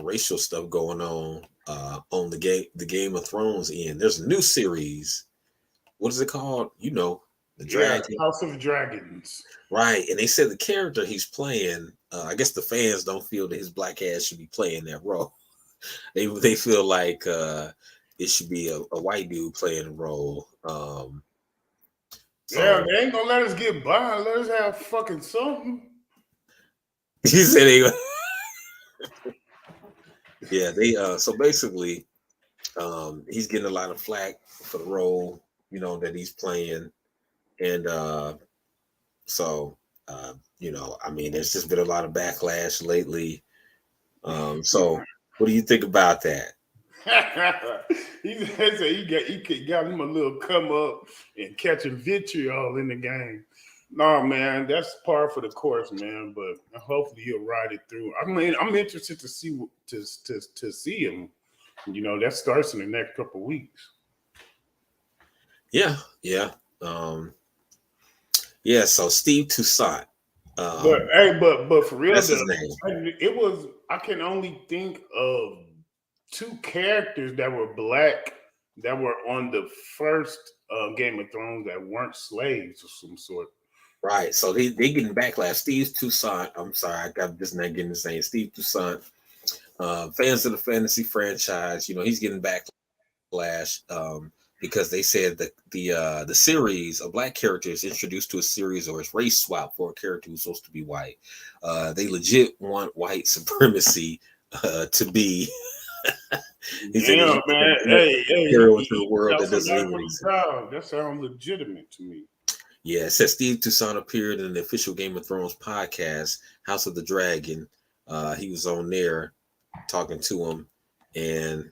racial stuff going on the Game of Thrones end. There's a new series. What is it called? You know, the Dragon. House of Dragons. Right, and they said the character he's playing. I guess the fans don't feel that his black ass should be playing that role. They feel like it should be a white dude playing the role. Yeah, they ain't gonna let us get by. Let us have fucking something. He said they. Yeah, they. So basically, he's getting a lot of flack for the role, you know, that he's playing, and so you know, I mean, there's just been a lot of backlash lately. So, what do you think about that? He got him a little come up and catching vitriol in the game. No, man, that's par for the course, man. But hopefully he'll ride it through. I mean, I'm interested to see see him. You know, that starts in the next couple of weeks. Yeah. So Steve Toussaint. But for real, that's his name. It was. I can only think of 2 characters that were black that were on the first Game of Thrones that weren't slaves of some sort. Right. So they getting backlash. Steve Toussaint. I'm sorry, I'm just not getting the same. Steve Toussaint. Fans of the fantasy franchise, you know, he's getting backlash because they said that the series of black characters introduced to a series or it's race swap for a character who's supposed to be white. They legit want white supremacy to be. Damn, man. Hey, the world that doesn't even exist. That sounds legitimate to me. Yeah, it says Steve Toussaint appeared in the official Game of Thrones podcast, House of the Dragon. He was on there talking to him, and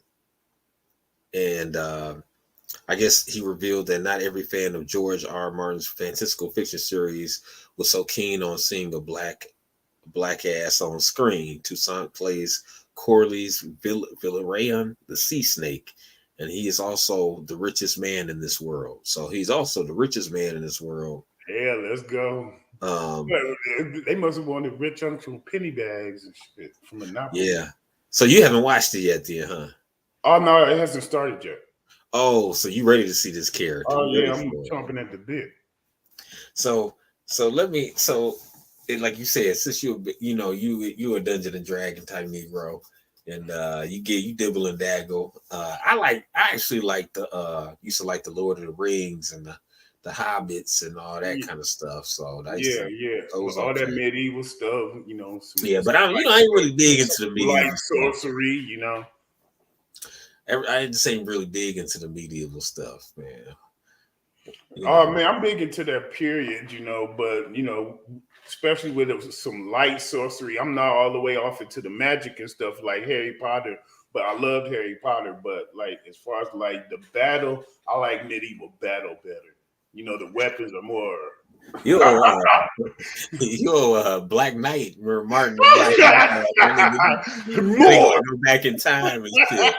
I guess he revealed that not every fan of George R. Martin's fantastical fiction series was so keen on seeing a black ass on screen. Toussaint plays Corlys Velaryon, the sea snake, and he is also the richest man in this world. So he's also the richest man in this world. Yeah, let's go. They must have wanted rich Uncle penny bags and shit from Monopoly. Yeah. So you haven't watched it yet, then, huh? Oh no, it hasn't started yet. Oh, so you ready to see this character? Oh yeah, I'm chomping at the bit. So like you said, since you a Dungeon and Dragon type Negro, and you dibble and daggle. I actually like used to like the Lord of the Rings and the Hobbits and all that kind of stuff. So all that medieval stuff, you know. But I ain't really big into the medieval like sorcery, you know. I just ain't really big into the medieval stuff, man. Man, I'm big into that period, you know, but you know, especially with some light sorcery. I'm not all the way off into the magic and stuff like Harry Potter, but I loved Harry Potter. But like as far as like the battle, I like medieval battle better. You know, the weapons are more. You're Black Knight, where Martin Black Knight, go back in time and shit.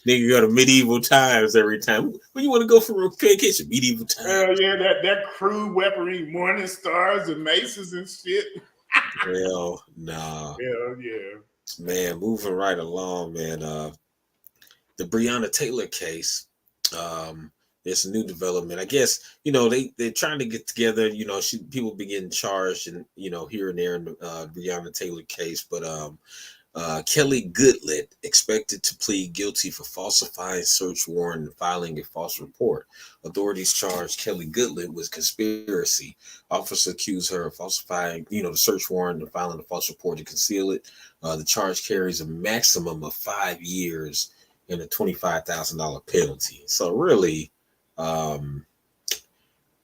Nigga go to medieval times every time. When you want to go for a vacation, medieval times. Yeah, that crude weaponry, morning stars and maces and shit. Hell nah. Hell yeah. Man, moving right along, man. The Breonna Taylor case. There's a new development. I guess they're trying to get together. People be getting charged and here and there in the Breonna Taylor case, but Kelly Goodlett expected to plead guilty for falsifying search warrant and filing a false report. Authorities charged Kelly Goodlett with conspiracy. Officers accused her of falsifying, the search warrant and filing a false report to conceal it. The charge carries a maximum of 5 years and a $25,000 penalty. So really,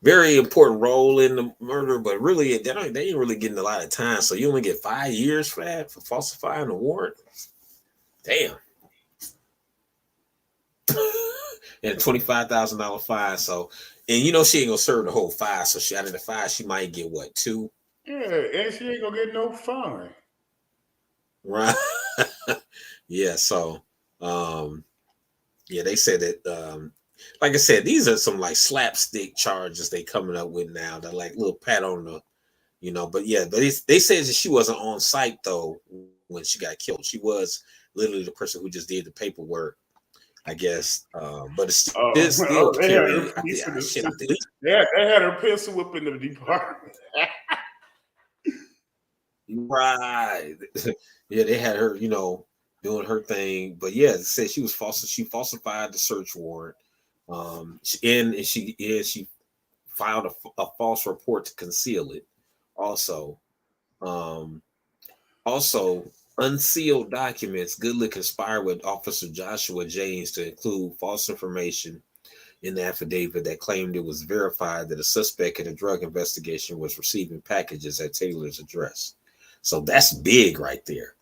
very important role in the murder, but really they ain't really getting a lot of time. So you only get 5 years for that, for falsifying a warrant. Damn. And a $25,000 fine. So, and she ain't gonna serve the whole 5. So she out of the 5, she might get what, 2? Yeah, and she ain't gonna get no fine. Right. Yeah. So, they said that. Like I said, these are some like slapstick charges they coming up with now. They're like little pat on the, but yeah, but they said that she wasn't on site though when she got killed. She was literally the person who just did the paperwork, I guess. But it's still carrying. Yeah, they had her pistol whip in the department. Right. Yeah, they had her, doing her thing. But yeah, it said she was she falsified the search warrant. She filed a false report to conceal it. Also, unsealed documents. Goodlett conspired with Officer Joshua James to include false information in the affidavit that claimed it was verified that a suspect in a drug investigation was receiving packages at Taylor's address. So that's big right there.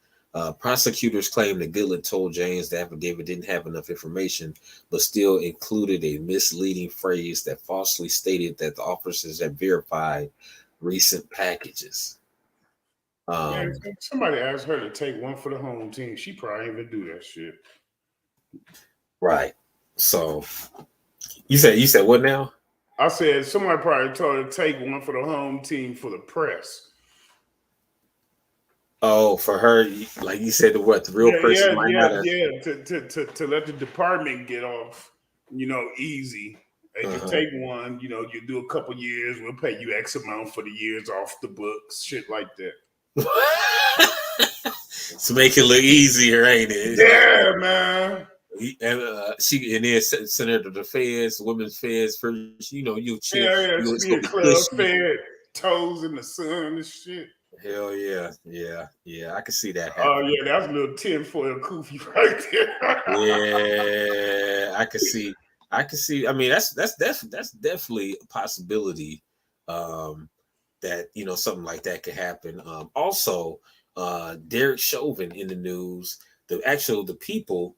Prosecutors claim that Goodlett told James the affidavit didn't have enough information, but still included a misleading phrase that falsely stated that the officers had verified recent packages. Somebody asked her to take one for the home team. She probably ain't even do that shit. Right. So you said what now? I said somebody probably told her to take one for the home team for the press. Oh, for her, like you said, the real person might not have... to let the department get off, easy. They can take one, you do a couple years, we'll pay you X amount for the years off the books, shit like that. To make it look easier, ain't it? Yeah, man. And she then send her to the feds, women's feds first. You chill. Yeah, you club fed, toes in the sun and shit. Hell yeah. I can see that happening. Oh yeah, that's a little tinfoil koofy right there. Yeah, I can see. I mean, that's definitely a possibility. That something like that could happen. Also, Derek Chauvin in the news. The people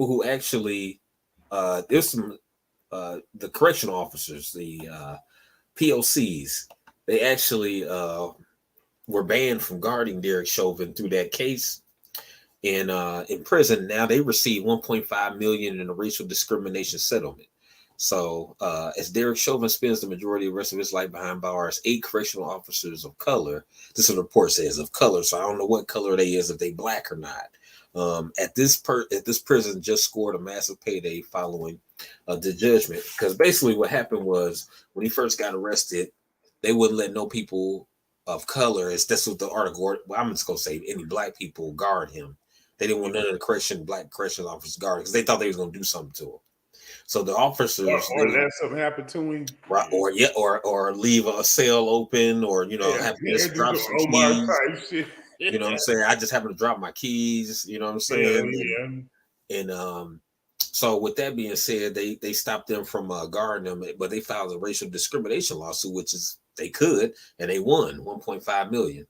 who actually there's some the correctional officers, the POCs. They actually were banned from guarding Derek Chauvin through that case. And in prison now, they receive $1.5 million in a racial discrimination settlement. So as Derek Chauvin spends the majority of the rest of his life behind bars, 8 correctional officers of color, this is what the report says, of color, so I don't know what color they is, if they black or not, at this prison just scored a massive payday following the judgment. Because basically what happened was when he first got arrested, they wouldn't let no people of color, that's what the article, I'm just going to say, any black people guard him. They didn't want none of the black correctional officers guard because they thought they was going to do something to him. So the officers, or let something happen to him, right? Or leave a cell open, or have to just drop some keys. You know what I'm saying? I just happen to drop my keys. You know what I'm saying? And so with that being said, they stopped them from guarding them, but they filed a racial discrimination lawsuit, which is they could, and they won $1.5 million.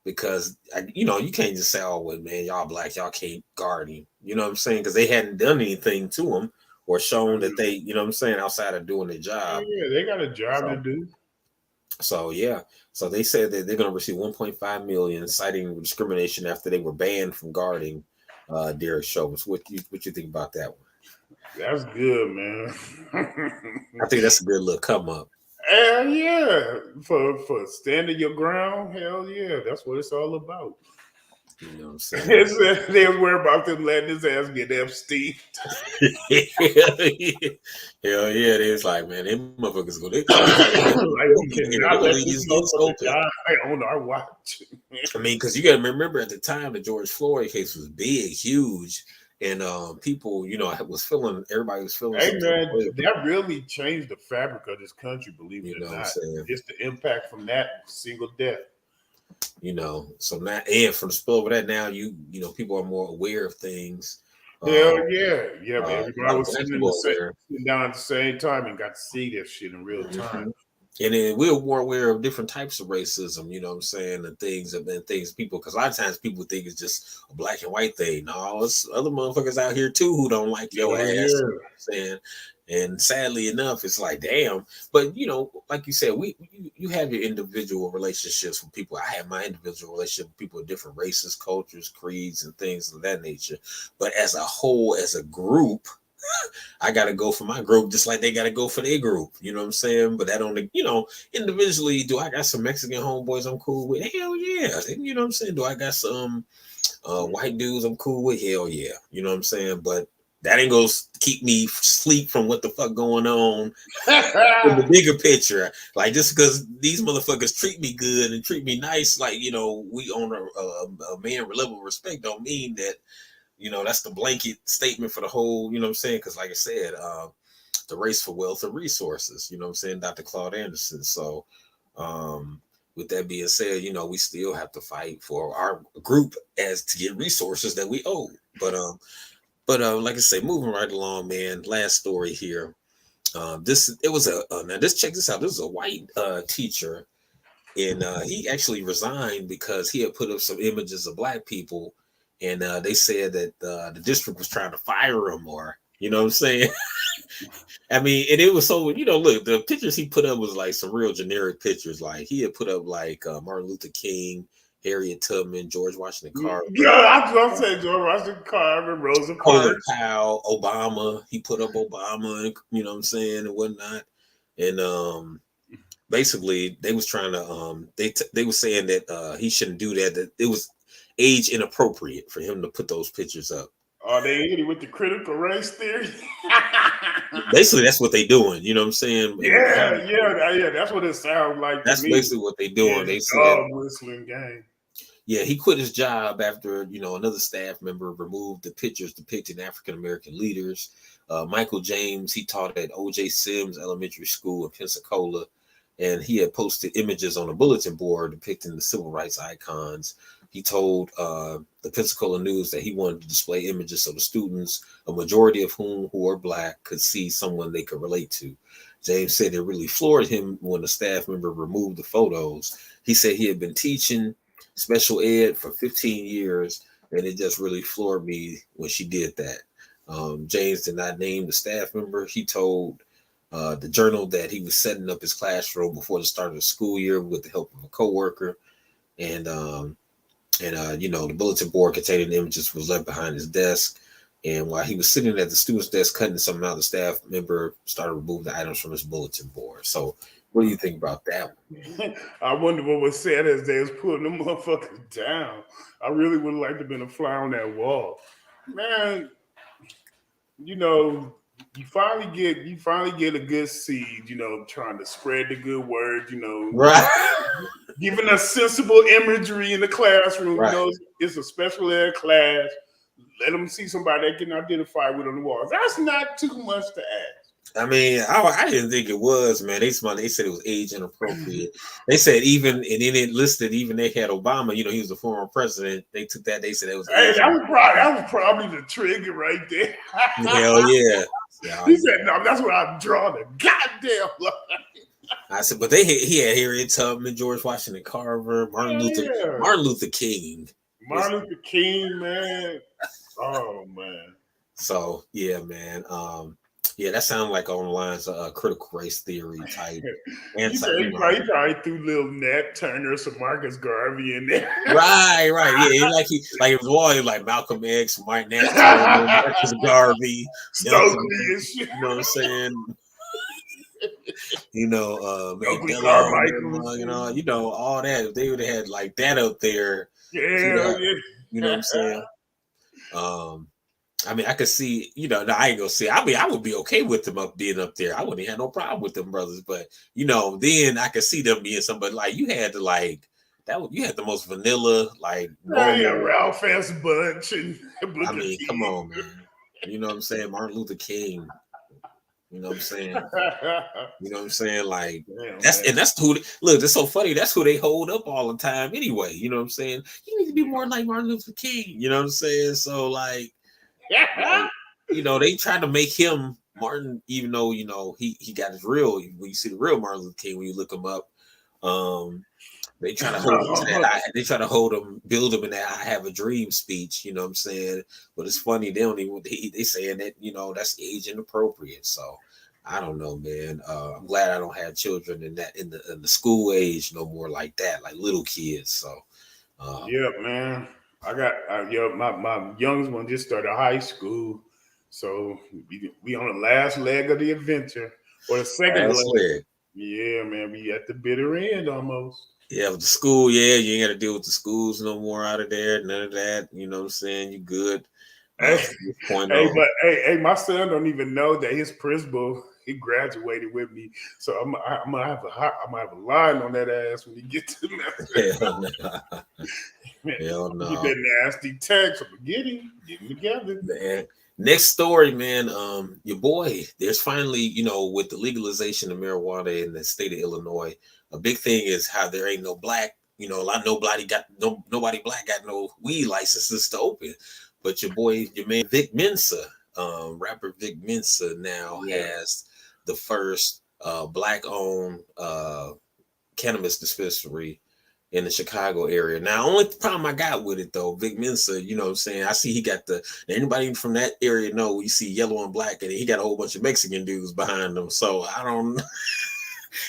Because you can't just say, "Oh, well, man, y'all black, y'all can't guard him." You know what I'm saying? Because they hadn't done anything to him or shown that they, you know what I'm saying, outside of doing their job. Yeah, they got a job to do. So yeah, so they said that they're going to receive $1.5 million, citing discrimination after they were banned from guarding Derek Chauvin. What you think about that one? That's good, man. I think that's a good little come up. Hell yeah, for standing your ground. Hell yeah, that's what it's all about. You know what I'm saying? They was worried about them letting his ass get Epstein. Hell yeah, they was like, man, them motherfuckers go. They probably Like, we they cannot gonna let leave this these gates motherfucker open. die on our watch. I mean, because you got to remember at the time the George Floyd case was big, huge, and people, was feeling everybody was feeling Hey some type of man, way. that really changed the fabric of this country, believe You it know or what I'm not. saying? Just the impact from that single death. So now, and from the spill over that, now people are more aware of things. Hell yeah. Yeah, man. A Everybody lot of was black people are aware. sitting down at the same time and got to see this shit in real time. Mhm. And then we're more aware of different types of racism, you know what I'm saying, and things people, because a lot of times people think it's just a black and white thing. No, it's other motherfuckers out here too who don't like your Hell ass. yeah. You know what I'm saying? And sadly enough, it's like, damn. But like you said, you have your individual relationships with people. I have my individual relationship with people of different races, cultures, creeds, and things of that nature. But as a whole, as a group, I gotta go for my group just like they gotta go for their group. You know what I'm saying? But that only, individually, do I got some Mexican homeboys I'm cool with? Hell yeah. You know what I'm saying? Do I got some white dudes I'm cool with? Hell yeah. You know what I'm saying? But that ain't gonna keep me sleep from what the fuck going on in the bigger picture. Like, just because these motherfuckers treat me good and treat me nice, like, we own a man level of respect, don't mean that that's the blanket statement for the whole, you know what I'm saying? Because like I said, the race for wealth and resources, you know what I'm saying? Dr. Claude Anderson. So with that being said, we still have to fight for our group as to get resources that we owe. But like I say, moving right along, man. Last story here. Now check this out. This is a white teacher, and he actually resigned because he had put up some images of black people, and they said that the district was trying to fire him, or you know what I'm saying. I mean, and it was so look, the pictures he put up was like some real generic pictures. Like he had put up like Martin Luther King, Harriet Tubman, George Washington Carver. Yeah, I was gonna say George Washington Carver, Rosa Colin Parks. Powell, Obama. He put up Obama, and you know what I'm saying, and whatnot. And basically they was trying to they were saying that he shouldn't do that, that it was age inappropriate for him to put those pictures up. Are they hitting with the critical race theory? Basically that's what they doing, you know what I'm saying? Yeah. That's what it sounds like to That's me. basically what they doing. Yeah, They said whistling game. yeah, he quit his job after another staff member removed the pictures depicting African American leaders. Michael James, he taught at O.J. Sims Elementary School in Pensacola, and he had posted images on a bulletin board depicting the civil rights icons. He told the Pensacola News that he wanted to display images so the students, a majority of whom who are black, could see someone they could relate to. James said it really floored him when a staff member removed the photos. He said he had been teaching special ed for 15 years, and it just really floored me when she did that. James did not name the staff member. He told the Journal that he was setting up his classroom before the start of the school year with the help of a coworker, and the bulletin board containing the images was left behind his desk. And while he was sitting at the student's desk cutting something out, the staff member started removing the items from his bulletin board. So what do you think about that one? I wonder what was said as they was putting them motherfuckers down. I really would like to have been a fly on that wall. Man, you finally get a good seed, trying to spread the good word, Right. giving us sensible imagery in the classroom. Right. It's a special ed class. Let them see somebody they can identify with on the wall. That's not too much to ask. I mean, I didn't think it was, man. They said it was age inappropriate. They said even, and then it listed, even they had Obama, he was the former president. They took that, they said it was age. That was probably the trigger right there. Hell yeah. He said, no, that's what I'm drawing the goddamn line. I said, but he had Harriet Tubman, George Washington Carver, Martin Luther King. Martin Luther King, man. Oh man. So yeah, man. Yeah, that sounds like on the lines of critical race theory type. He probably threw little Nat Turner, some Marcus Garvey in there. Right. Yeah, it was all like Malcolm X, Mike Nat Turner, Marcus Garvey, Stokely and shit. You know what I'm saying? Mandela, all that. If they would have had like that up there, yeah. You know what I'm saying? I mean, I could see, no, I ain't gonna say. I mean, I would be okay with them being up there. I wouldn't have no problem with them brothers, but then I could see them being somebody like you had to like that. You had the most vanilla, like Yeah, normal. Ralph S. Bunch and I Booker mean, come T. on, man. You know what I'm saying? Martin Luther King. You know what I'm saying? You know what I'm saying? Like Damn, that's man. that's who. Look, it's so funny. That's who they hold up all the time anyway. You know what I'm saying? You need to be more like Martin Luther King. You know what I'm saying? So like. They tried to make him Martin, even though he got his real. When you see the real Martin Luther King, when you look him up, they try to hold him to that. They try to build him in that "I have a dream" speech. You know what I'm saying? But it's funny they don't even they saying that that's age inappropriate. So I don't know, man. I'm glad I don't have children in the school age no more like that, like little kids. So Yeah, man. I got my youngest one just started high school, so we on the last leg of the adventure or the second last leg. leg. Yeah, man, we at the bitter end almost. Yeah, with the school, you ain't got to deal with the schools no more out of there. None of that. You know what I'm saying? You good. Hey, From this point hey, on. but hey, my son don't even know that his principal he graduated with me, so I'm gonna have a line on that ass when he gets to Hell no. Hell no. Get that nasty text. Get him together. Man. Next story, man. Your boy, there's finally, with the legalization of marijuana in the state of Illinois, a big thing is how there ain't no black, nobody black got no weed licenses to open. But your man Vic Mensa, rapper Vic Mensa now has the first black owned cannabis dispensary in the Chicago area. Now, only problem I got with it though, Vic Mensa, you know what I'm saying? I see he got anybody from that area know you see yellow and black, and he got a whole bunch of Mexican dudes behind him. So I don't know.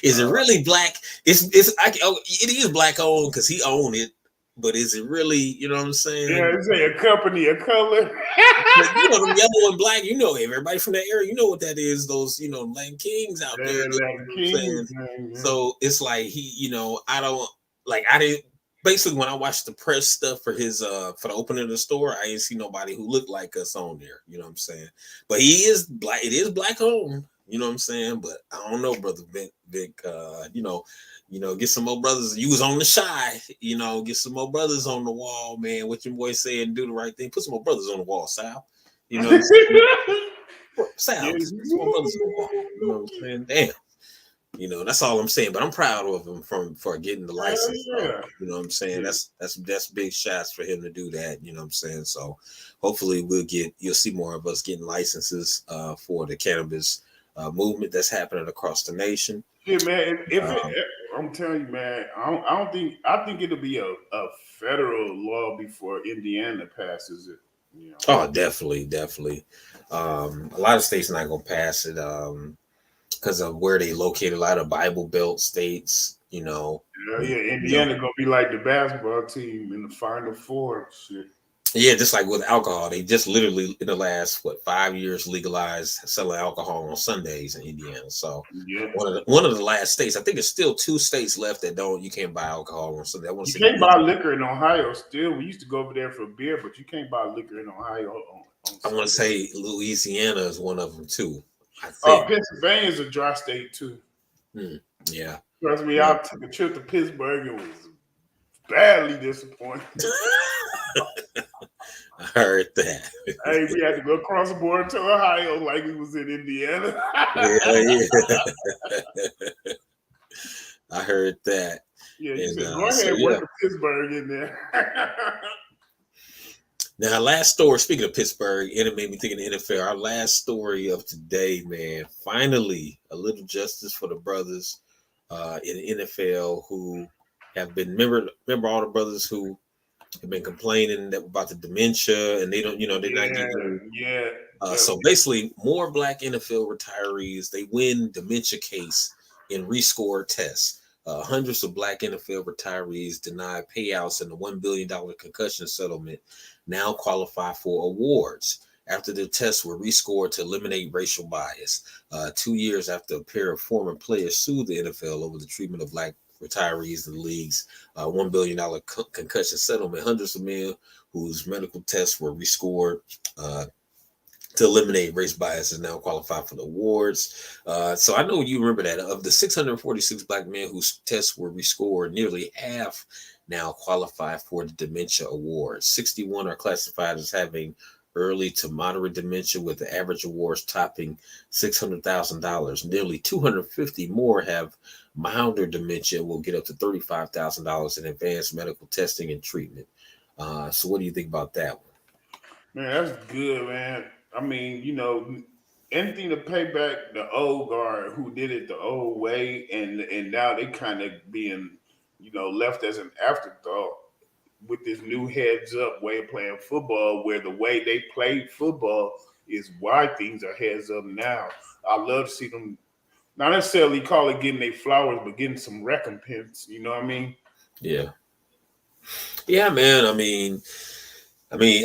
Is it really black? It is black owned because he owned it, but is it really, you know what I'm saying? Yeah, it's a company, a color. Them yellow and black, everybody from that area, you know what that is, those, Latin Kings out there. Latin Kings, so it's like I didn't basically when I watched the press stuff for his for the opening of the store, I didn't see nobody who looked like us on there, you know what I'm saying? But he is black, it is black owned, you know what I'm saying? But I don't know, brother Vic, get some more brothers. You was on the shy, get some more brothers on the wall, man. What your boy saying, do the right thing. Put some more brothers on the wall, Sal. You know what I'm saying? Sal, put some more brothers on the wall. You know what I'm saying? Damn. That's all I'm saying. But I'm proud of him for getting the license. Yeah. You know what I'm saying? That's big shots for him to do that. You know what I'm saying? So hopefully you'll see more of us getting licenses for the cannabis movement that's happening across the nation. Yeah, man. I'm telling you, man, I think it'll be a federal law before Indiana passes it. Oh, definitely. A lot of states not gonna pass it. Because of where they located, a lot of Bible Belt states, Indiana gonna be like the basketball team in the Final Four. Shit. Yeah, just like with alcohol, they just literally in the last 5 years legalized selling alcohol on Sundays in Indiana. So one of the last states, I think there's still 2 states left that you can't buy alcohol on Sunday. You can't buy liquor in Ohio still. We used to go over there for beer, but you can't buy liquor in Ohio on I want to say Louisiana is one of them too. I think Pennsylvania is a dry state too. Yeah. Trust me, I took a trip to Pittsburgh and was badly disappointed. I heard that. Hey, we had to go across the border to Ohio like we was in Indiana. Yeah. I heard that. Yeah, you said, go ahead, work in Pittsburgh in there. Now, last story, speaking of Pittsburgh, and it made me think of the NFL. Our last story of today, man, finally a little justice for the brothers in the NFL who have been, remember all the brothers who have been complaining about the dementia and they don't, they're not getting. So basically, more black NFL retirees, they win dementia case in rescore tests. Hundreds of black NFL retirees denied payouts in the $1 billion concussion settlement now qualify for awards after the tests were rescored to eliminate racial bias. 2 years after a pair of former players sued the NFL over the treatment of black retirees in the league's $1 billion concussion settlement. Hundreds of men whose medical tests were rescored to eliminate race bias now qualify for the awards. So I know you remember that of the 646 Black men whose tests were rescored, nearly half now qualify for the Dementia Awards. 61 are classified as having early to moderate dementia, with the average awards topping $600,000. Nearly 250 more have milder dementia and will get up to $35,000 in advanced medical testing and treatment. So what do you think about that one? Man, that's good, man. I mean, anything to pay back the old guard who did it the old way, and now they kind of being, left as an afterthought with this new heads up way of playing football, where the way they played football is why things are heads up now. I love to see them not necessarily call it getting their flowers, but getting some recompense. You know what I mean? Yeah. Yeah, man. I mean,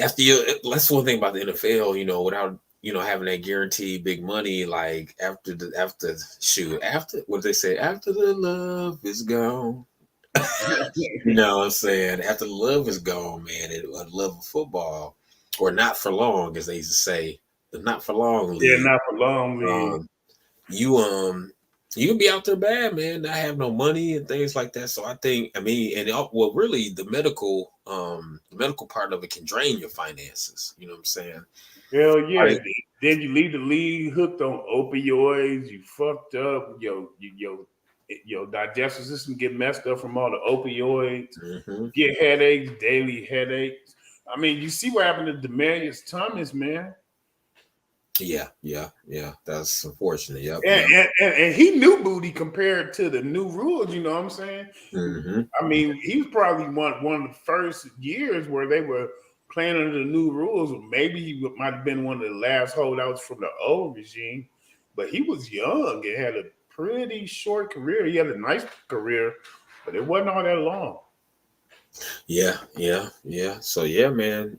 after that's one thing about the NFL, without having that guaranteed big money, like after what they say, after the love is gone. You know what I'm saying? After the love is gone, man, the love of football, or not for long, as they used to say, the not for long league. Yeah, not for long league. You can be out there bad, man, not have no money and things like that. So I think, really the medical part of it can drain your finances. You know what I'm saying? Hell yeah. Then you leave the league hooked on opioids. You fucked up. Your digestive system get messed up from all the opioids. Mm-hmm. Get headaches, daily headaches. I mean, you see what happened to Demarius Thomas, man. Yeah. That's unfortunate. Yep. And he knew booty compared to the new rules. You know what I'm saying? Mm-hmm. I mean, he was probably one of the first years where they were playing under the new rules. Maybe he might have been one of the last holdouts from the old regime, but he was young and had a pretty short career. He had a nice career, but it wasn't all that long. Yeah. So yeah, man.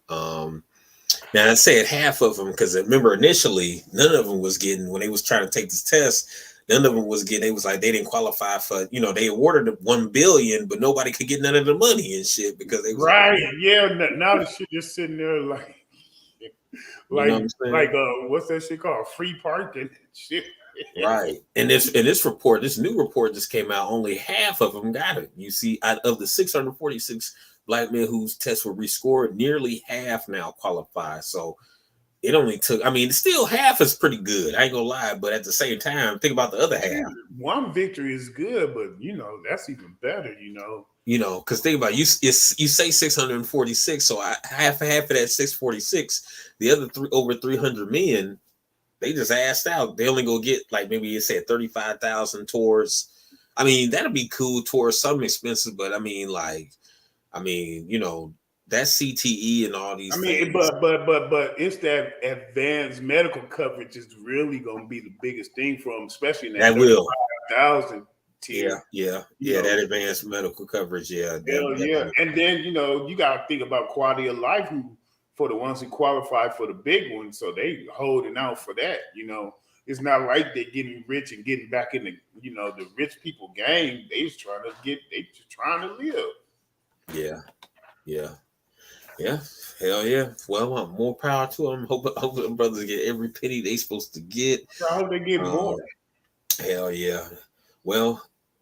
Now I said half of them because remember initially none of them was getting, when they was trying to take this test, none of them was getting. They was like they didn't qualify for. They awarded $1 billion, but nobody could get none of the money and shit because they was right. Yeah. Now the shit just sitting there like what's that shit called? Free parking and shit. Right. And this new report just came out. Only half of them got it. You see, out of the 646 Black men whose tests were rescored, nearly half now qualify. So it only took, still half is pretty good. I ain't gonna lie, but at the same time, think about the other half. One victory is good, but that's even better, because think about it, you say 646, so half of that 646, the other over 300 men, they just asked out. They only go get like maybe you said 35,000 towards. That'd be cool towards some expenses, but that CTE and all these things. But it's that advanced medical coverage is really going to be the biggest thing for them, especially in that 35,000 tier. Yeah, that advanced medical coverage, yeah. Yeah. And then, you got to think about quality of life for the ones who qualify for the big ones. So they holding out for that, It's not like they're getting rich and getting back in the, the rich people game. They just trying to live. Yeah. Hell yeah. Well, more power to them. Hope them brothers get every penny they supposed to get. I hope they get more. Hell yeah. Well,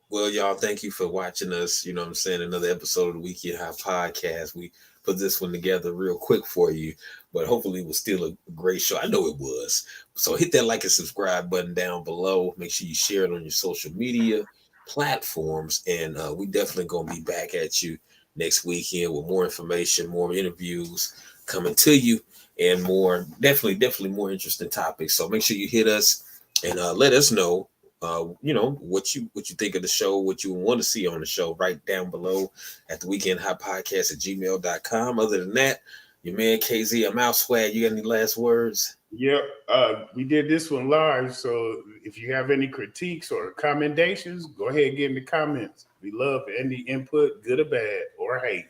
y'all, thank you for watching us. You know what I'm saying? Another episode of the Weekend High Podcast. We put this one together real quick for you, but hopefully it was still a great show. I know it was. So hit that like and subscribe button down below. Make sure you share it on your social media platforms. And we definitely going to be back at you next weekend with more information, more interviews coming to you, and more, definitely more interesting topics. So make sure you hit us and let us know, what you think of the show, what you want to see on the show, right down below at the weekendhighpodcast@gmail.com. Other than that, your man KZ, I'm out. Swag, you got any last words? Yep. We did this one live. So if you have any critiques or commendations, go ahead and get in the comments. We love any input, good or bad, or hate.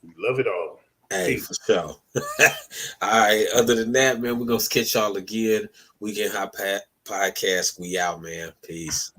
We love it all. Hey, for sure. All right. Other than that, man, we're going to catch y'all again. Weekend High Podcast. We out, man. Peace.